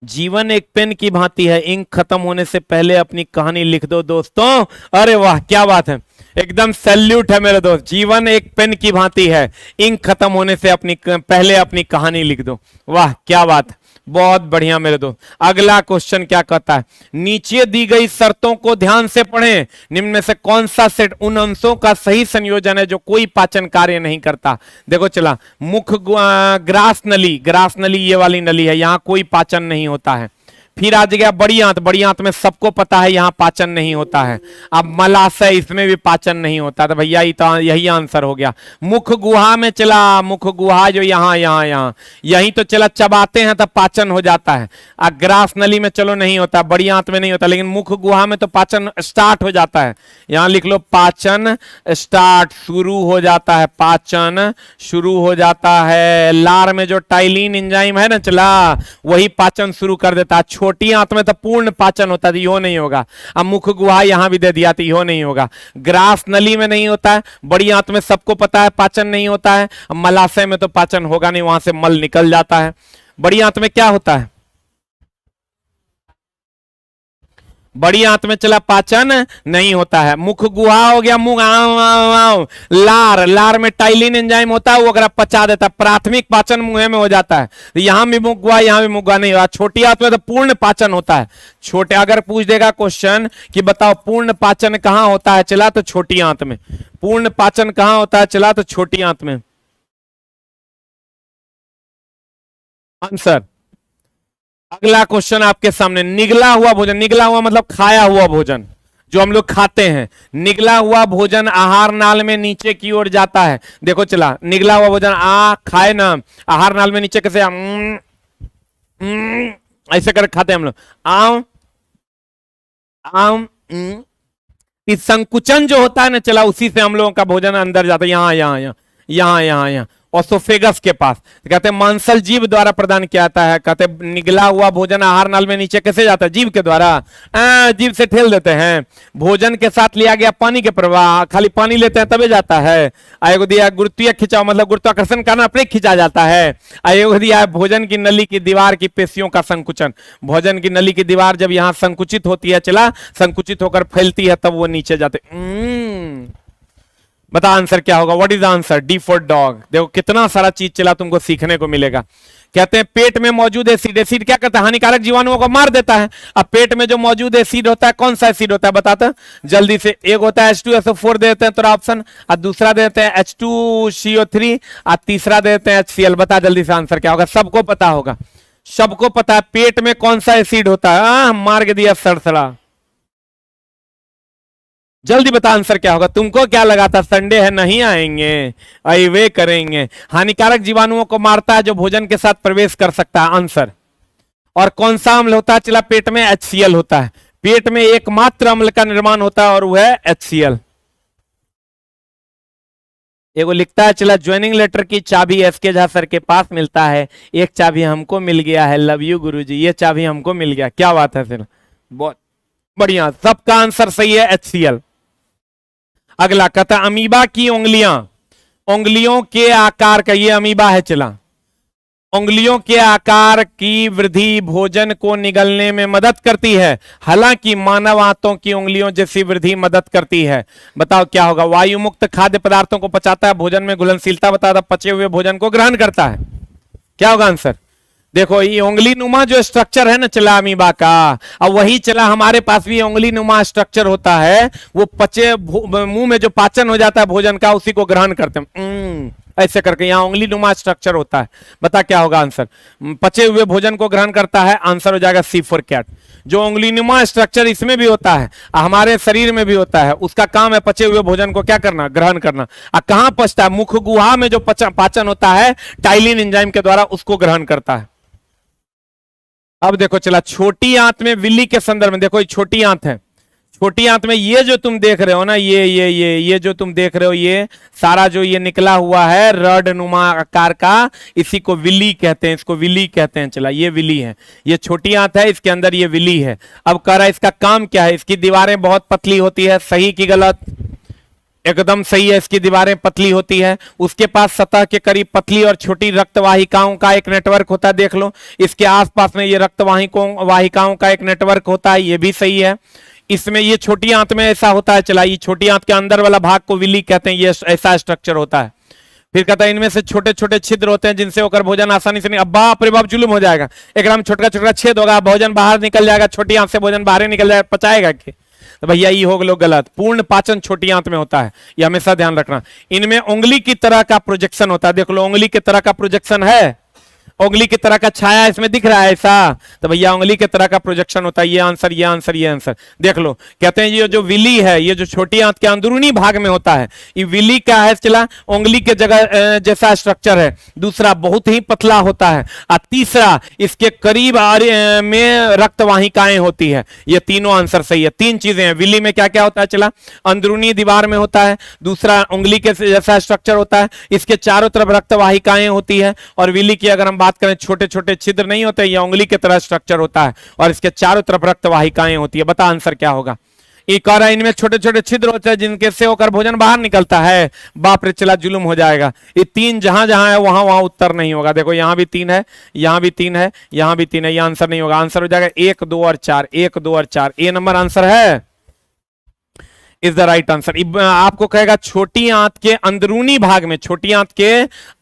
जीवन एक पेन की भांति है, इंक खत्म होने से पहले अपनी कहानी लिख दो दोस्तों। अरे वाह क्या बात है, एकदम सैल्यूट है मेरे दोस्त। जीवन एक पेन की भांति है, इंक खत्म होने से पहले अपनी कहानी लिख दो। वाह क्या बात, बहुत बढ़िया मेरे दोस्त। अगला क्वेश्चन क्या कहता है, नीचे दी गई शर्तों को ध्यान से पढ़ें, निम्न में से कौन सा सेट उन अंशों का सही संयोजन है जो कोई पाचन कार्य नहीं करता। देखो चला, मुख ग्रास नली, ग्रास नली ये वाली नली है, यहां कोई पाचन नहीं होता है। फिर आ गया बड़ी आंत, बड़ी आंत में सबको पता है यहां पाचन नहीं होता है। अब मलाशय, इसमें भी पाचन नहीं होता। तो भैया यही आंसर हो गया। मुख गुहा में चला, मुख गुहा जो यहाँ यही तो चला चबाते हैं तब पाचन हो जाता है। ग्रास नली में चलो नहीं होता, बड़ी आंत में नहीं होता, लेकिन मुख गुहा में तो पाचन स्टार्ट हो जाता है। यहां लिख लो पाचन स्टार्ट, शुरू हो जाता है, पाचन शुरू हो जाता है। लार में जो टाइलिन एंजाइम है ना चला, वही पाचन शुरू कर देता है। छोटी आंत में तो पूर्ण पाचन होता है, यो नहीं होगा। अब मुख गुहा यहां भी दे दिया तो यो नहीं होगा। ग्रास नली में नहीं होता है, बड़ी आंत में सबको पता है पाचन नहीं होता है। मलाशय में तो पाचन होगा नहीं, वहां से मल निकल जाता है। बड़ी आंत में क्या होता है, बड़ी आंत में चला पाचन नहीं होता है। मुख गुहा हो गया, मुंह आव आव आव। लार, लार में टाइलिन एंजाइम होता है, वो अगर पचा देता है, प्राथमिक पाचन मुंह में हो जाता है। यहां भी मुख गुहा, यहां भी मुख गुहा नहीं हुआ। छोटी आंत में तो पूर्ण पाचन होता है। छोटे अगर पूछ देगा क्वेश्चन कि बताओ पूर्ण पाचन कहां होता है, चला तो छोटी आंत में। पूर्ण पाचन कहां होता है, चला तो छोटी आंत में। आंसर अगला क्वेश्चन आपके सामने, निगला हुआ भोजन। निगला हुआ मतलब खाया हुआ भोजन, जो हम लोग खाते हैं। निगला हुआ भोजन आहार नाल में नीचे की ओर जाता है। देखो चला, निगला हुआ भोजन खाए ना, आहार नाल में नीचे कैसे ऐसे कर खाते हैं हम लोग। आम आम इस संकुचन जो होता है ना चला, उसी से हम लोगों का भोजन अंदर जाता है। यहाँ यहाँ यहाँ यहाँ यहाँ यहाँ ओसोफेगस के पास। कहते हैं मांसल जीभ द्वारा प्रदान किया जाता है। कहते हैं निगला हुआ भोजन आहार नाल में नीचे कैसे जाता है, जीभ के द्वारा। जीभ से ठेल देते हैं। भोजन के साथ लिया गया पानी के प्रवाह, खाली पानी लेते हैं तभी जाता है। आयोग दिया गुरुत्वीय खिंचाव, मतलब गुरुत्वाकर्षण कारण अपने खिंचा जाता है। आयोग दिया भोजन की नली की दीवार की पेशियों का संकुचन। भोजन की नली की दीवार जब यहाँ संकुचित होती है, चला संकुचित होकर फैलती है, तब वो नीचे जाते। बता आंसर क्या होगा, what is answer? D for dog. देखो कितना सारा चीज चला तुमको सीखने को मिलेगा। कहते हैं पेट में मौजूद एसिड, एसिड क्या करता है, हानिकारक जीवाणुओं को मार देता है। अब पेट में जो मौजूद एसिड होता है, कौन सा एसिड होता है बताते जल्दी से। एक होता है H2SO4 देते हैं तो ऑप्शन, और दूसरा देते हैं H2CO3, और तीसरा देते हैं HCl। बता जल्दी से आंसर क्या होगा, सबको पता होगा, सबको पता है पेट में कौन सा एसिड होता है। मार के दिया सड़सड़ा, जल्दी बता आंसर क्या होगा। तुमको क्या लगा था संडे है नहीं आएंगे, वे करेंगे। हानिकारक जीवाणुओं को मारता है जो भोजन के साथ प्रवेश कर सकता है, आंसर। और कौन सा अम्ल होता है, चला पेट में HCl होता है। पेट में एकमात्र अम्ल का निर्माण होता है और वह है HCl। एगो लिखता है चला, ज्वाइनिंग लेटर की चाबी एसके झा सर के पास मिलता है, एक चाबी हमको मिल गया है, लव यू गुरुजी। ये चाबी हमको मिल गया, क्या बात है फिर, बहुत बढ़िया। सबका आंसर सही है HCl। अगला कहता अमीबा की उंगलियां, उंगलियों के आकार का, ये अमीबा है चला, उंगलियों के आकार की वृद्धि भोजन को निगलने में मदद करती है, हालांकि मानव हाथों की उंगलियों जैसी वृद्धि मदद करती है। बताओ क्या होगा। वायु मुक्त खाद्य पदार्थों को पचाता है, भोजन में घुलनशीलता बताता, पचे हुए भोजन को ग्रहण करता है। क्या होगा आंसर। देखो ये उंगली नुमा जो स्ट्रक्चर है ना चला अमीबा का, अब वही चला हमारे पास भी उंगली नुमा स्ट्रक्चर होता है। वो पचे मुंह में जो पाचन हो जाता है भोजन का, उसी को ग्रहण करते हैं ऐसे करके, यहाँ उंगली नुमा स्ट्रक्चर होता है। बता क्या होगा आंसर। पचे हुए भोजन को ग्रहण करता है, आंसर हो जाएगा C फॉर कैट। जो उंगली नुमा स्ट्रक्चर इसमें भी होता है, हमारे शरीर में भी होता है, उसका काम है पचे हुए भोजन को क्या करना, ग्रहण करना। कहां पचता है, मुख गुहा में जो पाचन होता है टाइलिन एंजाइम के द्वारा, उसको ग्रहण करता है। अब देखो चला छोटी आंत में विल्ली के संदर्भ में, देखो ये छोटी आंत है। छोटी आंत में ये जो तुम देख रहे हो ना, ये जो तुम देख रहे हो, ये सारा जो ये निकला हुआ है रड नुमा आकार का, इसी को विल्ली कहते हैं, इसको विल्ली कहते हैं। चला ये विल्ली है, ये छोटी आंत है, इसके अंदर ये विल्ली है। अब कह रहा है इसका काम क्या है। इसकी दीवारें बहुत पतली होती है, सही की गलत, एकदम सही है, इसकी दीवारें पतली होती है। उसके पास सतह के करीब पतली और छोटी रक्त वाहिकाओं का एक नेटवर्क होता है, देख लो इसके आसपास में ये रक्त वाहिकाओं का एक नेटवर्क होता है, ये भी सही है। इसमें ये छोटी आंत में ऐसा होता है, चला ये छोटी आंत के अंदर वाला भाग को विल्ली कहते हैं, ये ऐसा स्ट्रक्चर होता है। फिर कहता है इनमें से छोटे छोटे छिद्र होते हैं जिनसे होकर भोजन आसानी से नहीं, अब बाप रे बाप जुलुम हो जाएगा, एकदम छोटा छोटा छेद होगा, भोजन बाहर निकल जाएगा, छोटी आंत से भोजन बाहर निकल जाएगा, पचाएगा कि तो भैया ये हो गए गलत। पूर्ण पाचन छोटी आंत में होता है, ये हमेशा ध्यान रखना। इनमें उंगली की तरह का प्रोजेक्शन होता है, देख लो उंगली की तरह का प्रोजेक्शन है, उंगली की तरह का छाया इसमें दिख रहा है ऐसा, तो भैया उंगली की तरह का प्रोजेक्शन होता है। ये आंसर, ये आंसर, ये आंसर देख लो। कहते हैं ये जो विली है, ये जो छोटी आंत के अंदरूनी भाग में होता है, ये विली क्या है, चला उंगली के जगह जैसा स्ट्रक्चर है। दूसरा बहुत ही पतला होता है, और तीसरा इसके करीब में रक्त वाहिकाएं होती है। ये तीनों आंसर सही है। तीन चीजें हैं, विली में क्या क्या होता है, चला अंदरूनी दीवार में होता है, दूसरा उंगली के जैसा स्ट्रक्चर होता है, इसके चारों तरफ रक्त वाहिकाएं होती है, और विली की अगर हम बात करें छोटे छोटे छिद्र नहीं होते, या उंगली की तरह स्ट्रक्चर होता है और इसके चारों तरफ रक्त वाहिकाएं होती है। बता आंसर क्या होगा। एक और इनमें छोटे छोटे छिद्र होते हैं जिनके से होकर भोजन बाहर निकलता है। बाप रे चला जुलुम हो जाएगा। ये तीन जहां जहां है वहां वहां उत्तर नहीं होगा। देखो यहां भी तीन है, यहां भी तीन है, यहां भी तीन है, ये आंसर नहीं होगा। आंसर हो जाएगा 1 2 और 4, 1 2 और 4। ए नंबर आंसर है, इज द राइट आंसर। आपको कहेगा छोटी आंत के अंदरूनी भाग में, छोटी आंत के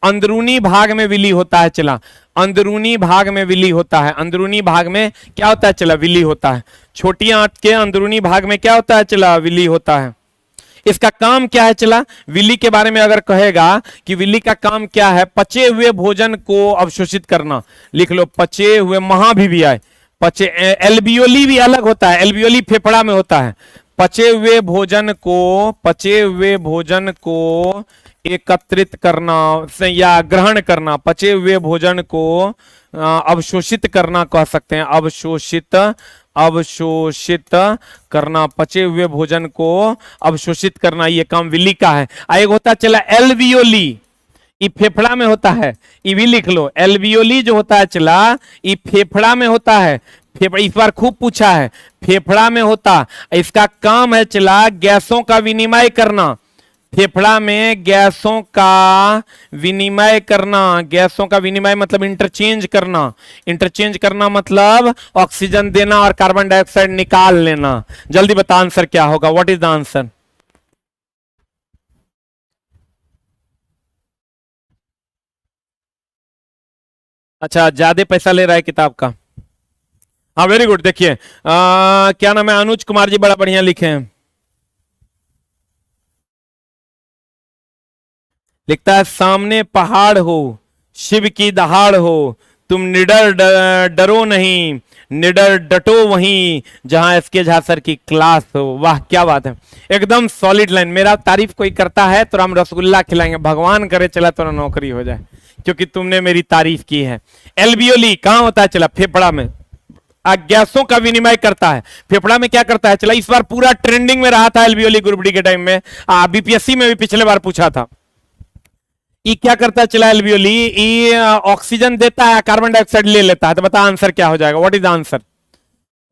अंदरूनी भाग में विली होता है। चला अंदरूनी भाग में विली होता है। अंदरूनी भाग में क्या होता है? चला विली होता है। छोटी आंत के अंदरूनी भाग में क्या होता है? चला विली होता है। इसका काम क्या है? चला विली के बारे में अगर कहेगा कि विली का काम क्या है, पचे हुए भोजन को अवशोषित करना। लिख लो, पचे हुए, महा भी आए पचे। एल्बियोली भी अलग होता है, एल्बियोली फेफड़ा में होता है। पचे हुए भोजन को, पचे हुए भोजन को एकत्रित करना या ग्रहण करना, पचे हुए भोजन को अवशोषित करना कह सकते हैं। अवशोषित, अवशोषित करना, पचे हुए भोजन को अवशोषित करना, ये काम विली का है। एक होता चला एल्वियोली, ये फेफड़ा में होता है। ये भी लिख लो, एल्वियोली जो होता है चला ये फेफड़ा में होता है। फेफड़ा इस बार खूब पूछा है, फेफड़ा में होता। इसका काम है चला गैसों का विनिमय करना। फेफड़ा में गैसों का विनिमय करना, गैसों का विनिमय मतलब इंटरचेंज करना। इंटरचेंज करना मतलब ऑक्सीजन देना और कार्बन डाइऑक्साइड निकाल लेना। जल्दी बता आंसर क्या होगा? What is the answer? अच्छा, ज्यादा पैसा ले रहा है किताब का। हाँ वेरी गुड। देखिए क्या नाम है? अनुज कुमार जी, बड़ा बढ़िया लिखे हैं। लिखता है, सामने पहाड़ हो, शिव की दहाड़ हो, तुम निडर डरो नहीं, निडर डटो वहीं जहां एसके झा सर की क्लास हो। वाह क्या बात है, एकदम सॉलिड लाइन। मेरा तारीफ कोई करता है तो हम रसगुल्ला खिलाएंगे, भगवान करे चला तो नौकरी हो जाए, क्योंकि तुमने मेरी तारीफ की है। एल्वियोली कहां होता है? चला फेफड़ा में, गैसों का विनिमय करता है। फेफड़ा में क्या करता है? चला इस बार पूरा ट्रेंडिंग में रहा था एल्वियोली ग्रुप डी के टाइम में, बीपीएससी में भी पिछले बार पूछा था। ये क्या करता है? चला एल्वियोली ये ऑक्सीजन देता है, कार्बन डाइऑक्साइड ले लेता है। तो बता आंसर क्या हो जाएगा? What is the answer?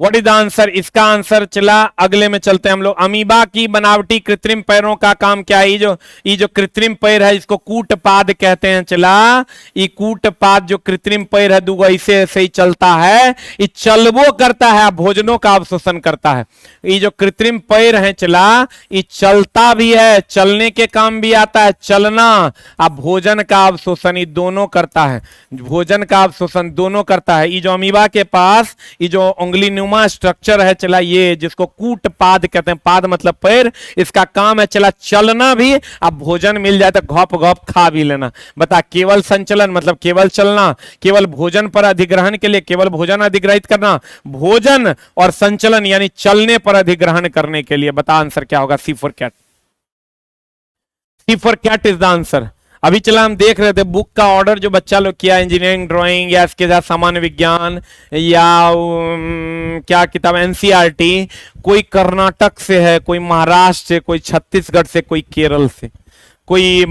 What is the answer? इसका आंसर चला अगले में चलते हैं हम लोग। अमीबा की बनावटी कृत्रिम पैरों का काम क्या है? ये जो कृत्रिम पैर है इसको कूटपाद कहते हैं। चला ये कूटपाद जो कृत्रिम पैर है, दूगो ऐसे ऐसे ही चलता है, ये चलबो करता है, भोजनों का अवशोषण करता है। ये जो कृत्रिम पैर है चला ये चलता भी है, चलने के काम भी आता है, चलना अब भोजन का अवशोषण, ये दोनों करता है। भोजन का अवशोषण दोनों करता है। ये जो अमीबा के पास ये जो उंगली नुमा स्ट्रक्चर है चला, ये जिसको कूट पाद कहते हैं, पाद मतलब पैर, इसका काम है चला चलना भी, अब भोजन मिल जाए तो घोप घोप खा भी लेना। बता, केवल संचलन मतलब केवल चलना, केवल भोजन पर अधिग्रहण के लिए केवल भोजन अधिग्रहित करना, भोजन और संचलन यानी चलने पर अधिग्रहण करने के लिए। बता आंसर क्या होगा? C for cat. C for cat is the answer. अभी चला हम देख रहे थे बुक का ऑर्डर जो बच्चा लोग किया, इंजीनियरिंग ड्राइंग या इसके साथ सामान्य विज्ञान या क्या किताब, एनसीईआरटी। कोई कर्नाटक से है, कोई महाराष्ट्र से, कोई छत्तीसगढ़ से, कोई केरल से, कोई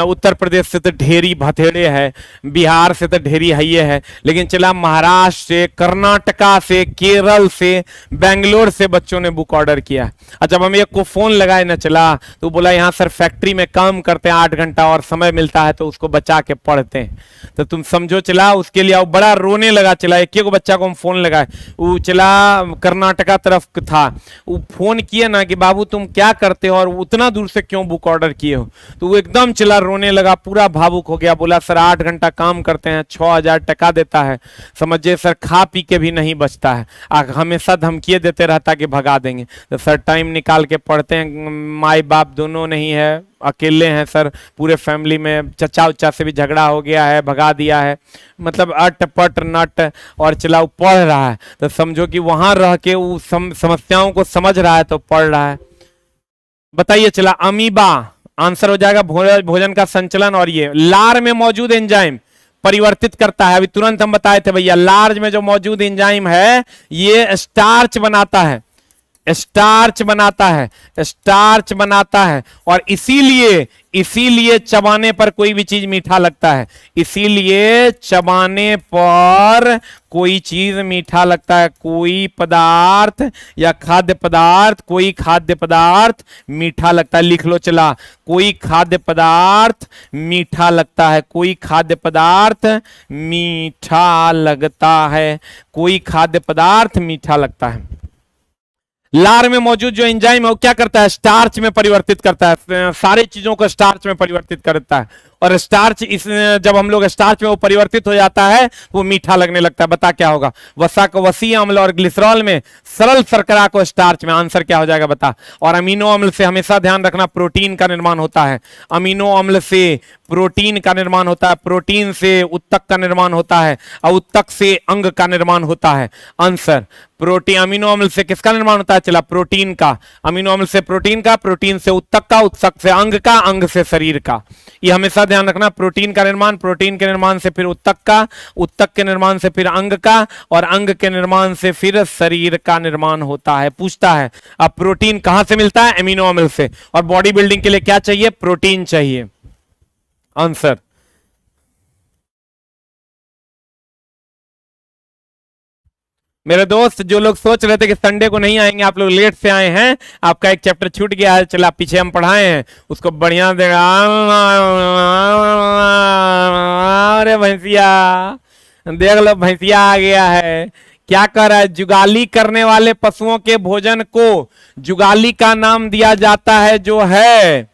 उत्तर प्रदेश से तो ढेरी भथेड़े है, बिहार से तो ढेरी है है, लेकिन चला महाराष्ट्र से, कर्नाटका से, केरल से, बेंगलोर से बच्चों ने बुक ऑर्डर किया। और जब हम एक को फोन लगाए ना चला तो बोला यहाँ सर फैक्ट्री में काम करते हैं, 8 घंटा और समय मिलता है तो उसको बचा के पढ़ते हैं। तो तुम समझो चला उसके लिए बड़ा रोने लगा। चला एक एक बच्चा को हम फोन लगाए, वो चला कर्नाटका तरफ था, वो फोन किए ना कि बाबू तुम क्या करते हो और उतना दूर से क्यों बुक ऑर्डर किए हो, तो वो एकदम चला रोने लगा, पूरा भावुक हो गया। बोला सर 8 घंटा काम करते हैं, 6000 टका देता है, समझिए सर खा पी के भी नहीं बचता है, हमेशा धमकिए देते रहता कि भगा देंगे। तो सर टाइम निकाल के पढ़ते हैं, माई बाप दोनों नहीं है, अकेले हैं सर, पूरे फैमिली में चचा उच्चा से भी झगड़ा हो गया है, भगा दिया है, मतलब अट पट नट, और चला वो पढ़ रहा है। तो समझो कि वहां रह के वो समस्याओं को समझ रहा है तो पढ़ रहा है। बताइए चला अमीबा आंसर हो जाएगा भोजन का संचलन। और ये लार में मौजूद एंजाइम परिवर्तित करता है। अभी तुरंत हम बताए थे भैया, लार्ज में जो मौजूद एंजाइम है ये स्टार्च बनाता है। स्टार्च बनाता है, स्टार्च बनाता है, और इसीलिए इसीलिए चबाने पर कोई भी चीज मीठा लगता है, इसीलिए चबाने पर कोई चीज मीठा लगता है। कोई पदार्थ या खाद्य पदार्थ, कोई खाद्य पदार्थ मीठा लगता है। लिख लो चला, कोई खाद्य पदार्थ मीठा लगता है, कोई खाद्य पदार्थ मीठा लगता है, कोई खाद्य पदार्थ मीठा लगता है। लार में मौजूद जो एंजाइम है वो क्या करता है, स्टार्च में परिवर्तित करता है, सारी चीजों को स्टार्च में परिवर्तित करता है। और स्टार्च जब हम लोग स्टार्च में वो परिवर्तित हो जाता है वो मीठा लगने लगता है। बता क्या होगा, वसा को वसीय अम्ल और ग्लिसरॉल में सरल शर्करा को स्टार्च में। आंसर क्या हो जाएगा बता। और अमीनो अम्ल से हमेशा ध्यान रखना प्रोटीन का निर्माण होता है, अमीनो अम्ल से प्रोटीन का निर्माण होता है, प्रोटीन से उत्तक का निर्माण होता है, और उत्तक से अंग का निर्माण होता है। आंसर प्रोटीन, अमीनो अम्ल से किसका निर्माण होता है, चला प्रोटीन का, अमीनो अम्ल से प्रोटीन का, प्रोटीन से उत्तक का, उत्तक से अंग का, अंग से शरीर का। ये हमेशा ध्यान रखना, प्रोटीन का निर्माण, प्रोटीन के निर्माण से फिर उत्तक का, उत्तक के निर्माण से फिर अंग का, और अंग के निर्माण से फिर शरीर का निर्माण होता है। पूछता है अब प्रोटीन कहां से मिलता है, अमीनो अम्ल से, और बॉडी बिल्डिंग के लिए क्या चाहिए, प्रोटीन चाहिए। आंसर मेरे दोस्त जो लोग सोच रहे थे कि संडे को नहीं आएंगे, आप लोग लेट से आए हैं, आपका एक चैप्टर छूट गया है, चला पीछे हम पढ़ाए हैं उसको बढ़िया देगा। अरे भैंसिया देख लो, भैंसिया आ गया है। क्या कर रहा है, जुगाली करने वाले पशुओं के भोजन को जुगाली का नाम दिया जाता है। जो है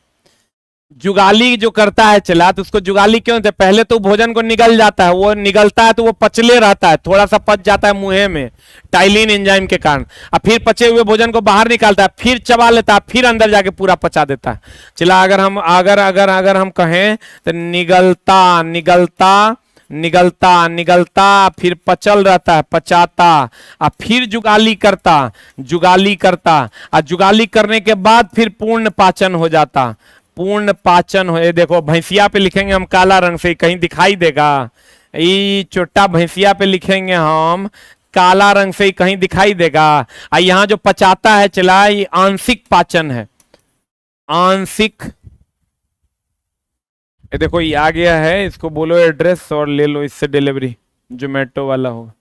जुगाली जो करता है चला, तो उसको जुगाली क्यों थे, पहले तो भोजन को निगल जाता है, वो निगलता है तो वो पचले रहता है, थोड़ा सा पच जाता है मुंह में टाइलिन एंजाइम के कारण, और फिर पचे हुए भोजन को बाहर निकालता है, फिर चबा लेता है, फिर अंदर जाके पूरा पचा देता है। चला अगर हम अगर हम कहें तो निगलता निगलता निगलता निगलता, फिर पचल रहता है, पचाता, और फिर जुगाली करता, जुगाली करता, और जुगाली करने के बाद फिर पूर्ण पाचन हो जाता, पूर्ण पाचन हो। देखो भैंसिया पे लिखेंगे हम काला रंग से, कहीं दिखाई देगा, ये छोटा भैंसिया पे लिखेंगे हम काला रंग से, कहीं दिखाई देगा। और यहां जो पचाता है चला, ये आंशिक पाचन है, आंशिक। ये देखो ये आ गया है, इसको बोलो एड्रेस और ले लो इससे डिलीवरी, जोमेटो वाला होगा।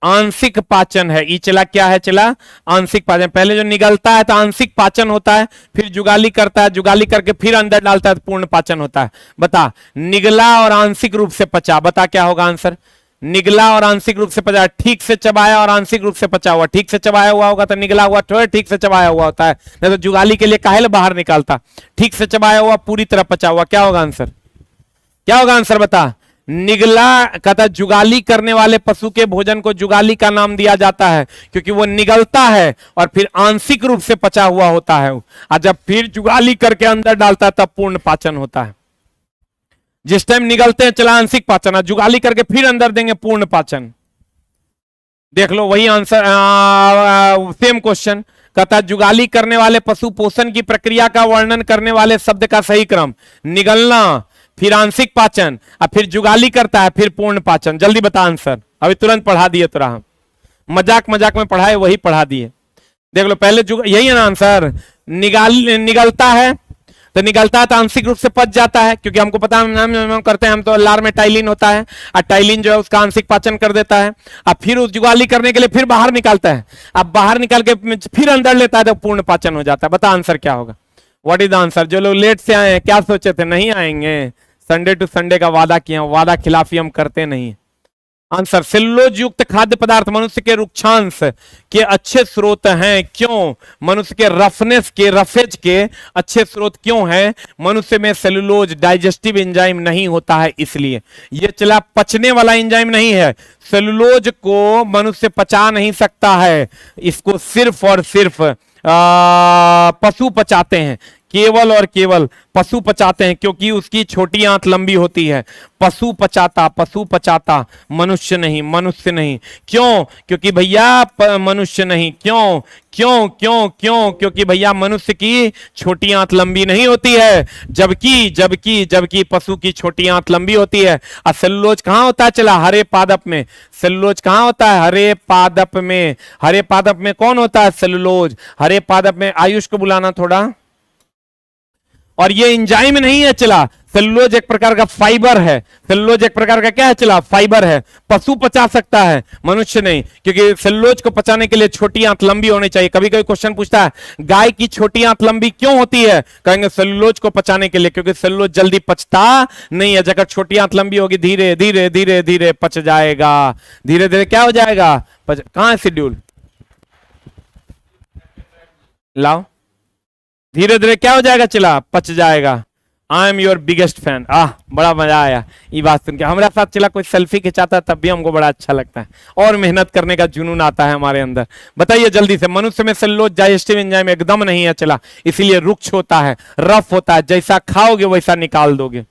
आंशिक पाचन है, ये चला क्या है, चला आंशिक पाचन। पहले जो निगलता है तो आंशिक पाचन होता है, फिर जुगाली करता है, जुगाली करके फिर अंदर डालता है तो पूर्ण पाचन होता है। बता, निगला और आंशिक रूप से पचा, बता क्या होगा आंसर। निगला और आंशिक रूप से पचा, ठीक से चबाया और आंशिक रूप से पचा हुआ। ठीक से चबाया हुआ होगा तो निगला हुआ, थोड़ा ठीक से चबाया हुआ होता है, नहीं तो जुगाली के लिए काहे बाहर निकालता। ठीक से चबाया हुआ, पूरी तरह पचा हुआ, क्या होगा आंसर, क्या होगा आंसर बता। निगला कहता जुगाली करने वाले पशु के भोजन को जुगाली का नाम दिया जाता है, क्योंकि वो निगलता है और फिर आंशिक रूप से पचा हुआ होता है, और जब फिर जुगाली करके अंदर डालता है तब पूर्ण पाचन होता है। जिस टाइम निगलते हैं चला आंशिक पाचन, और जुगाली करके फिर अंदर देंगे पूर्ण पाचन। देख लो वही आंसर, सेम क्वेश्चन। कहता जुगाली करने वाले पशु पोषण की प्रक्रिया का वर्णन करने वाले शब्द का सही क्रम, निगलना, फिर आंशिक पाचन, और फिर जुगाली करता है, फिर पूर्ण पाचन। जल्दी बता आंसर, अभी तुरंत पढ़ा दिए तुरा, हम मजाक मजाक में पढ़ाए वही पढ़ा दिए। देख लो पहले यही है ना आंसर। निगलता है तो निगलता है तो आंशिक रूप से पच जाता है, क्योंकि हमको पता हम करते हैं, हम तो लार में टाइलिन होता है, और टाइलिन जो है उसका आंशिक पाचन कर देता है, अब फिर उस जुगाली करने के लिए फिर बाहर निकालता है, अब बाहर निकाल के फिर अंदर लेता है तो पूर्ण पाचन हो जाता है। बता आंसर क्या होगा, व्हाट इज द आंसर। जो लोग लेट से आए हैं क्या सोचे थे नहीं आएंगे, संडे टू संडे का वादा किया, वादा खिलाफी हम करते नहीं। आंसर, सेलुलोज युक्त खाद्य पदार्थ मनुष्य के रुक्षांश के अच्छे स्रोत हैं। क्यों, मनुष्य के रफनेस के, रफेज के अच्छे स्रोत क्यों है, मनुष्य में सेलुलोज डाइजेस्टिव एंजाइम नहीं होता है इसलिए। ये चला पचने वाला एंजाइम नहीं है, सेलुलोज को मनुष्य पचा नहीं सकता है, इसको सिर्फ और सिर्फ पशु पचाते हैं। केवल और केवल पशु पचाते हैं, क्योंकि उसकी छोटी आंत लंबी होती है। पशु पचाता, मनुष्य नहीं, मनुष्य नहीं। क्यों? क्योंकि भैया मनुष्य नहीं। क्यों क्यों क्यों क्यों? क्योंकि भैया मनुष्य की छोटी आंत लंबी नहीं होती है, जबकि पशु की छोटी आंत लंबी होती है। और सेलुलोज कहां होता है? चला, हरे पादप में। सेलुलोज कहां होता है? हरे पादप में। हरे पादप में कौन होता है? सेलुलोज। हरे पादप में। आयुष को बुलाना थोड़ा। और ये एंजाइम नहीं है चला, सेलुलोज एक प्रकार का फाइबर है। सेलुलोज एक प्रकार का क्या है चला? फाइबर है। पशु पचा सकता है, मनुष्य नहीं, क्योंकि सेलुलोज को पचाने के लिए छोटी आंत लंबी होनी चाहिए। कभी कभी क्वेश्चन पूछता है गाय की छोटी आंत लंबी क्यों होती है? कहेंगे सेलुलोज को पचाने के लिए, क्योंकि सेलुलोज जल्दी पचता नहीं है। अगर छोटी आंत लंबी होगी धीरे धीरे धीरे धीरे पच जाएगा। धीरे धीरे क्या हो जाएगा? कहां है शेड्यूल? लाओ। धीरे धीरे क्या हो जाएगा चला? पच जाएगा। I am your biggest fan. बड़ा मजा आया ये बात सुन के। हमारे साथ चला कोई सेल्फी खिंचाता है तब भी हमको बड़ा अच्छा लगता है, और मेहनत करने का जुनून आता है हमारे अंदर। बताइए जल्दी से, मनुष्य में सेलुलोज डाइजेस्टिव एंजाइम एकदम नहीं है चला, इसीलिए रुक्ष होता है, रफ होता है, जैसा खाओगे वैसा निकाल दोगे।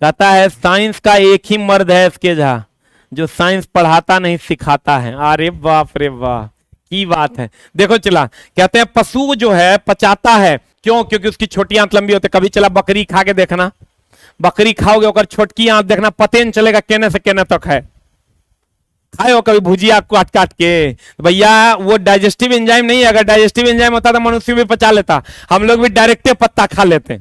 कहता है साइंस का एक ही मर्द है इसके झा, जो साइंस पढ़ाता नहीं सिखाता है। अरे बाप रे वाह, की बात है। देखो चला, कहते हैं पशु जो है पचाता है, क्यों? क्योंकि उसकी छोटी आंत लंबी होती है। कभी चला बकरी खा के देखना, बकरी खाओगे और छोटकी आंत देखना, पते नहीं चलेगा केने से केने तक है। खाए हो कभी भुजिया काट काट के? भैया वो डाइजेस्टिव एंजाइम नहीं है। अगर डाइजेस्टिव एंजाइम होता तो मनुष्य भी पचा लेता। हम लोग भी डायरेक्ट पत्ता खा लेते।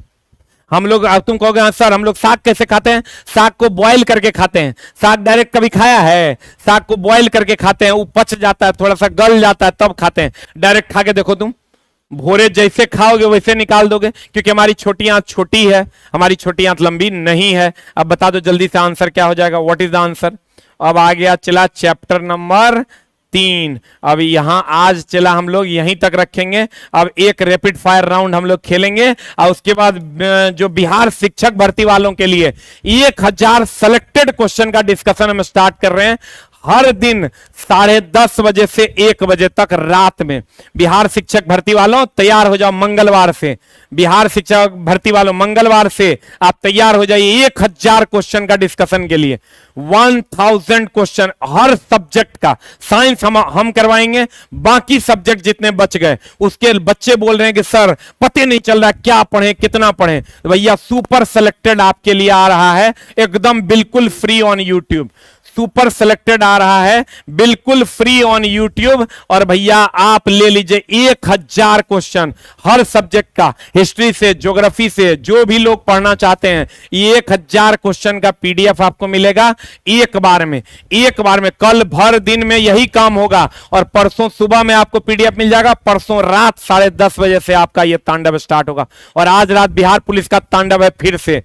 हम लोग, तुम कहोगे हाँ सर हम लोग साग कैसे खाते हैं? साग को बॉईल करके खाते हैं। साग डायरेक्ट कभी खाया है? साग को बॉईल करके खाते हैं, वो पच जाता है, थोड़ा सा गल जाता है, तब खाते हैं। डायरेक्ट खा के देखो तुम, भोरे जैसे खाओगे वैसे निकाल दोगे, क्योंकि हमारी छोटी आंत छोटी है, हमारी छोटी आंत लंबी नहीं है। अब बता दो जल्दी से आंसर क्या हो जाएगा? What is the answer? अब आ गया चला चैप्टर नंबर 3। अब यहां आज चला हम लोग यहीं तक रखेंगे। अब एक रैपिड फायर राउंड हम लोग खेलेंगे, और उसके बाद जो बिहार शिक्षक भर्ती वालों के लिए 1000 सेलेक्टेड क्वेश्चन का डिस्कशन हम स्टार्ट कर रहे हैं। हर दिन 10:30 बजे से 1 बजे तक रात में। बिहार शिक्षक भर्ती वालों तैयार हो जाओ मंगलवार से। बिहार शिक्षक भर्ती वालों मंगलवार से आप तैयार हो जाइए 1000 क्वेश्चन का डिस्कशन के लिए। 1000 क्वेश्चन हर सब्जेक्ट का। साइंस हम करवाएंगे, बाकी सब्जेक्ट जितने बच गए उसके बच्चे बोल रहे हैं कि सर पता नहीं चल रहा क्या पढ़े कितना पढ़े। तो भैया सुपर सेलेक्टेड आपके लिए आ रहा है, एकदम बिल्कुल free on YouTube. Super selected आ रहा है बिल्कुल फ्री ऑन यूट्यूब। और भैया आप ले लीजिए 1000 क्वेश्चन हर सब्जेक्ट का, हिस्ट्री से, ज्योग्राफी से, जो भी लोग पढ़ना चाहते हैं 1000 क्वेश्चन का पीडीएफ आपको मिलेगा एक बार में। एक बार में कल भर दिन में यही काम होगा, और परसों सुबह में आपको पीडीएफ मिल जाएगा। परसों रात 10:30 बजे से आपका यह तांडव स्टार्ट होगा। और आज रात बिहार पुलिस का तांडव है फिर से,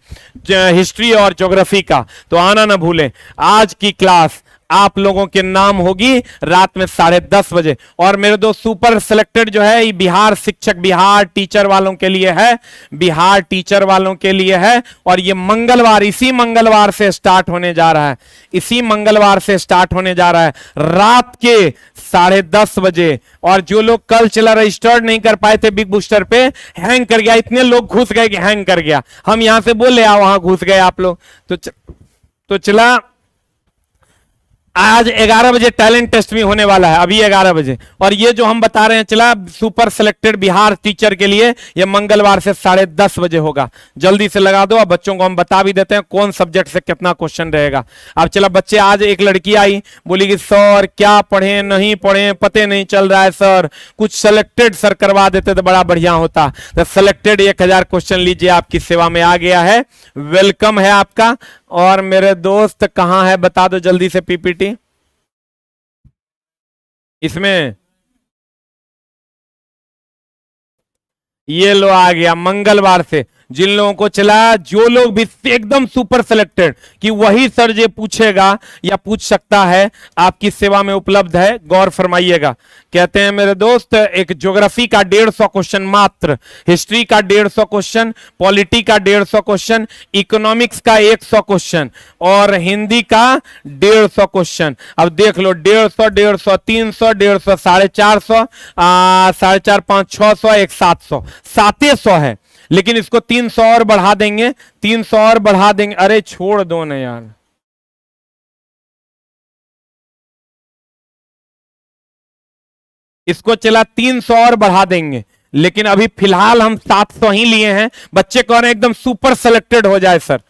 हिस्ट्री और ज्योग्राफी का, तो आना ना भूलें। आज की क्लास आप लोगों के नाम होगी रात में 10:30 बजे। और मेरे दोस्त सुपर सेलेक्टेड जो है ये बिहार शिक्षक, बिहार टीचर वालों के लिए है, बिहार टीचर वालों के लिए है। और ये मंगलवार, इसी मंगलवार से स्टार्ट होने जा रहा है, इसी मंगलवार से स्टार्ट होने जा रहा है रात के 10:30 बजे। और जो लोग कल चला रजिस्टर्ड नहीं कर पाए थे बिग बूस्टर पे, हैंग कर गया, इतने लोग घुस गए कि हैंग कर गया। हम यहां से बोले वहां घुस गए आप लोग। तो चला आज 11 बजे टैलेंट टेस्ट भी होने वाला है, अभी 11 बजे। और ये जो हम बता रहे हैं चला सुपर सेलेक्टेड बिहार टीचर के लिए, ये मंगलवार से 10:30 बजे होगा। जल्दी से लगा दो। अब बच्चों को हम बता भी देते हैं कौन सब्जेक्ट से कितना क्वेश्चन रहेगा। अब चला बच्चे, आज एक लड़की आई, बोली कि सर क्या पढ़े नहीं पढ़े पते नहीं चल रहा है सर, कुछ सेलेक्टेड सर करवा देते तो बड़ा बढ़िया होता। तो सेलेक्टेड 1000 क्वेश्चन लीजिए, आपकी सेवा में आ गया है। वेलकम है आपका। और मेरे दोस्त कहां है बता दो जल्दी से पीपीटी इसमें। ये लो आ गया मंगलवार से। जिन लोगों को चला, जो लोग भी एकदम सुपर सेलेक्टेड कि वही सर ये पूछेगा या पूछ सकता है, आपकी सेवा में उपलब्ध है, गौर फरमाइएगा। कहते हैं मेरे दोस्त, एक ज्योग्राफी का 150 क्वेश्चन मात्र, हिस्ट्री का 150 क्वेश्चन, पॉलिटी का 150 क्वेश्चन, इकोनॉमिक्स का 100 क्वेश्चन और हिंदी का 150 क्वेश्चन। अब देख लो, 150, 150, 300, 150, 450, 450, 500, 600, एक 700, 700 है। लेकिन इसको 300 और बढ़ा देंगे, 300 और बढ़ा देंगे। अरे छोड़ दो ना यार, इसको चला 300 और बढ़ा देंगे, लेकिन अभी फिलहाल हम 700 ही लिए हैं। बच्चे कह रहे हैं एकदम सुपर सेलेक्टेड हो जाए सर,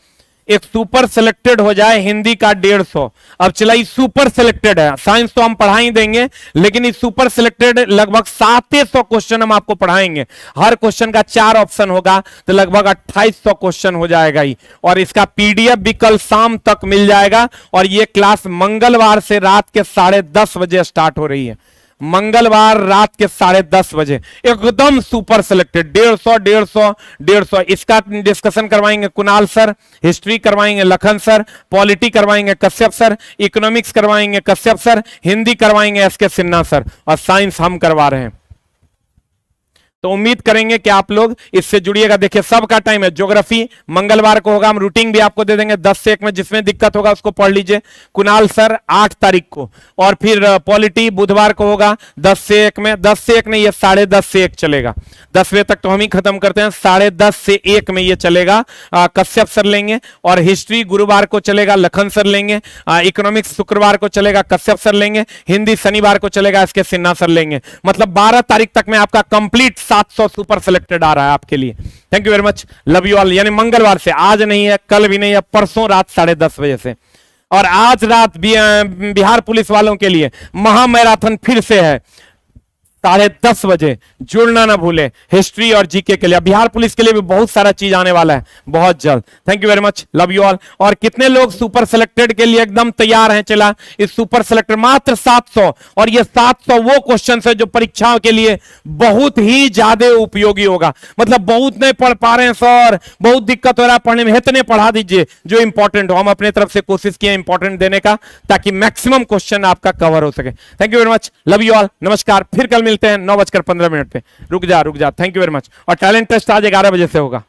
एक सुपर सेलेक्टेड हो जाए। हिंदी का 150। अब चला, इस सुपर सेलेक्टेड है, साइंस तो हम पढ़ा ही देंगे, लेकिन इस सुपर सेलेक्टेड लगभग 700 क्वेश्चन हम आपको पढ़ाएंगे। हर क्वेश्चन का 4 ऑप्शन होगा, तो लगभग 2800 क्वेश्चन हो जाएगा ही। और इसका पीडीएफ भी कल शाम तक मिल जाएगा। और ये क्लास मंगलवार से रात के 10:30 बजे स्टार्ट हो रही है। मंगलवार रात के 10:30 बजे, एकदम सुपर सेलेक्टेड 150, 150, 150। इसका डिस्कशन करवाएंगे कुणाल सर, हिस्ट्री करवाएंगे लखन सर, पॉलिटी करवाएंगे कश्यप सर, इकोनॉमिक्स करवाएंगे कश्यप सर, हिंदी करवाएंगे एसके सिन्हा सर, और साइंस हम करवा रहे हैं। तो उम्मीद करेंगे कि आप लोग इससे जुड़िएगा। देखिए सबका टाइम है। ज्योग्राफी मंगलवार को होगा, हम रूटीन भी आपको दे देंगे 10 से 1 में, जिसमें दिक्कत होगा उसको पढ़ लीजिए। कुणाल सर 8 तारीख को, और फिर पॉलिटी बुधवार को होगा 10 से 1 में। 10 से 1 नहीं, ये 10:30 से 1 चलेगा। 10 बजे तक तो हम ही खत्म करते हैं, 10:30 से 1 में ये चलेगा। कश्यप सर लेंगे, और हिस्ट्री गुरुवार को चलेगा, लखन सर लेंगे। इकोनॉमिक्स शुक्रवार को चलेगा, कश्यप सर लेंगे। हिंदी शनिवार को चलेगा, इसके सिन्हा सर लेंगे। मतलब 12 तारीख तक में आपका कंप्लीट 700 सुपर सेलेक्टेड आ रहा है आपके लिए। Thank you very much, love you all. यानी मंगलवार से, आज नहीं है, कल भी नहीं है, परसों रात 10:30 बजे से। और आज रात बिहार पुलिस वालों के लिए महा मैराथन फिर से है 10:30 बजे। जुड़ना ना भूले, हिस्ट्री और जीके के लिए। बिहार पुलिस के लिए भी बहुत सारा चीज आने वाला है बहुत जल्द। Thank you very much, love you all. और कितने लोग सुपर सेलेक्टेड के लिए एकदम तैयार हैं? चला, इस सुपर सेलेक्टेड मात्र 700, और ये 700 वो क्वेश्चन है जो परीक्षाओं के लिए बहुत ही ज्यादा उपयोगी होगा। मतलब बहुत नहीं पढ़ पा रहे हैं सर, बहुत दिक्कत हो रहा है पढ़ने में, इतने पढ़ा दीजिए जो इंपॉर्टेंट हो। हम अपने तरफ से कोशिश किए इंपॉर्टेंट देने का, ताकि मैक्सिमम क्वेश्चन आपका कवर हो सके। Thank you very much, love you all, नमस्कार। फिर कल मिलते हैं 9:15 पे। रुक जा। Thank you very much. और टैलेंट टेस्ट आज 11 बजे से होगा।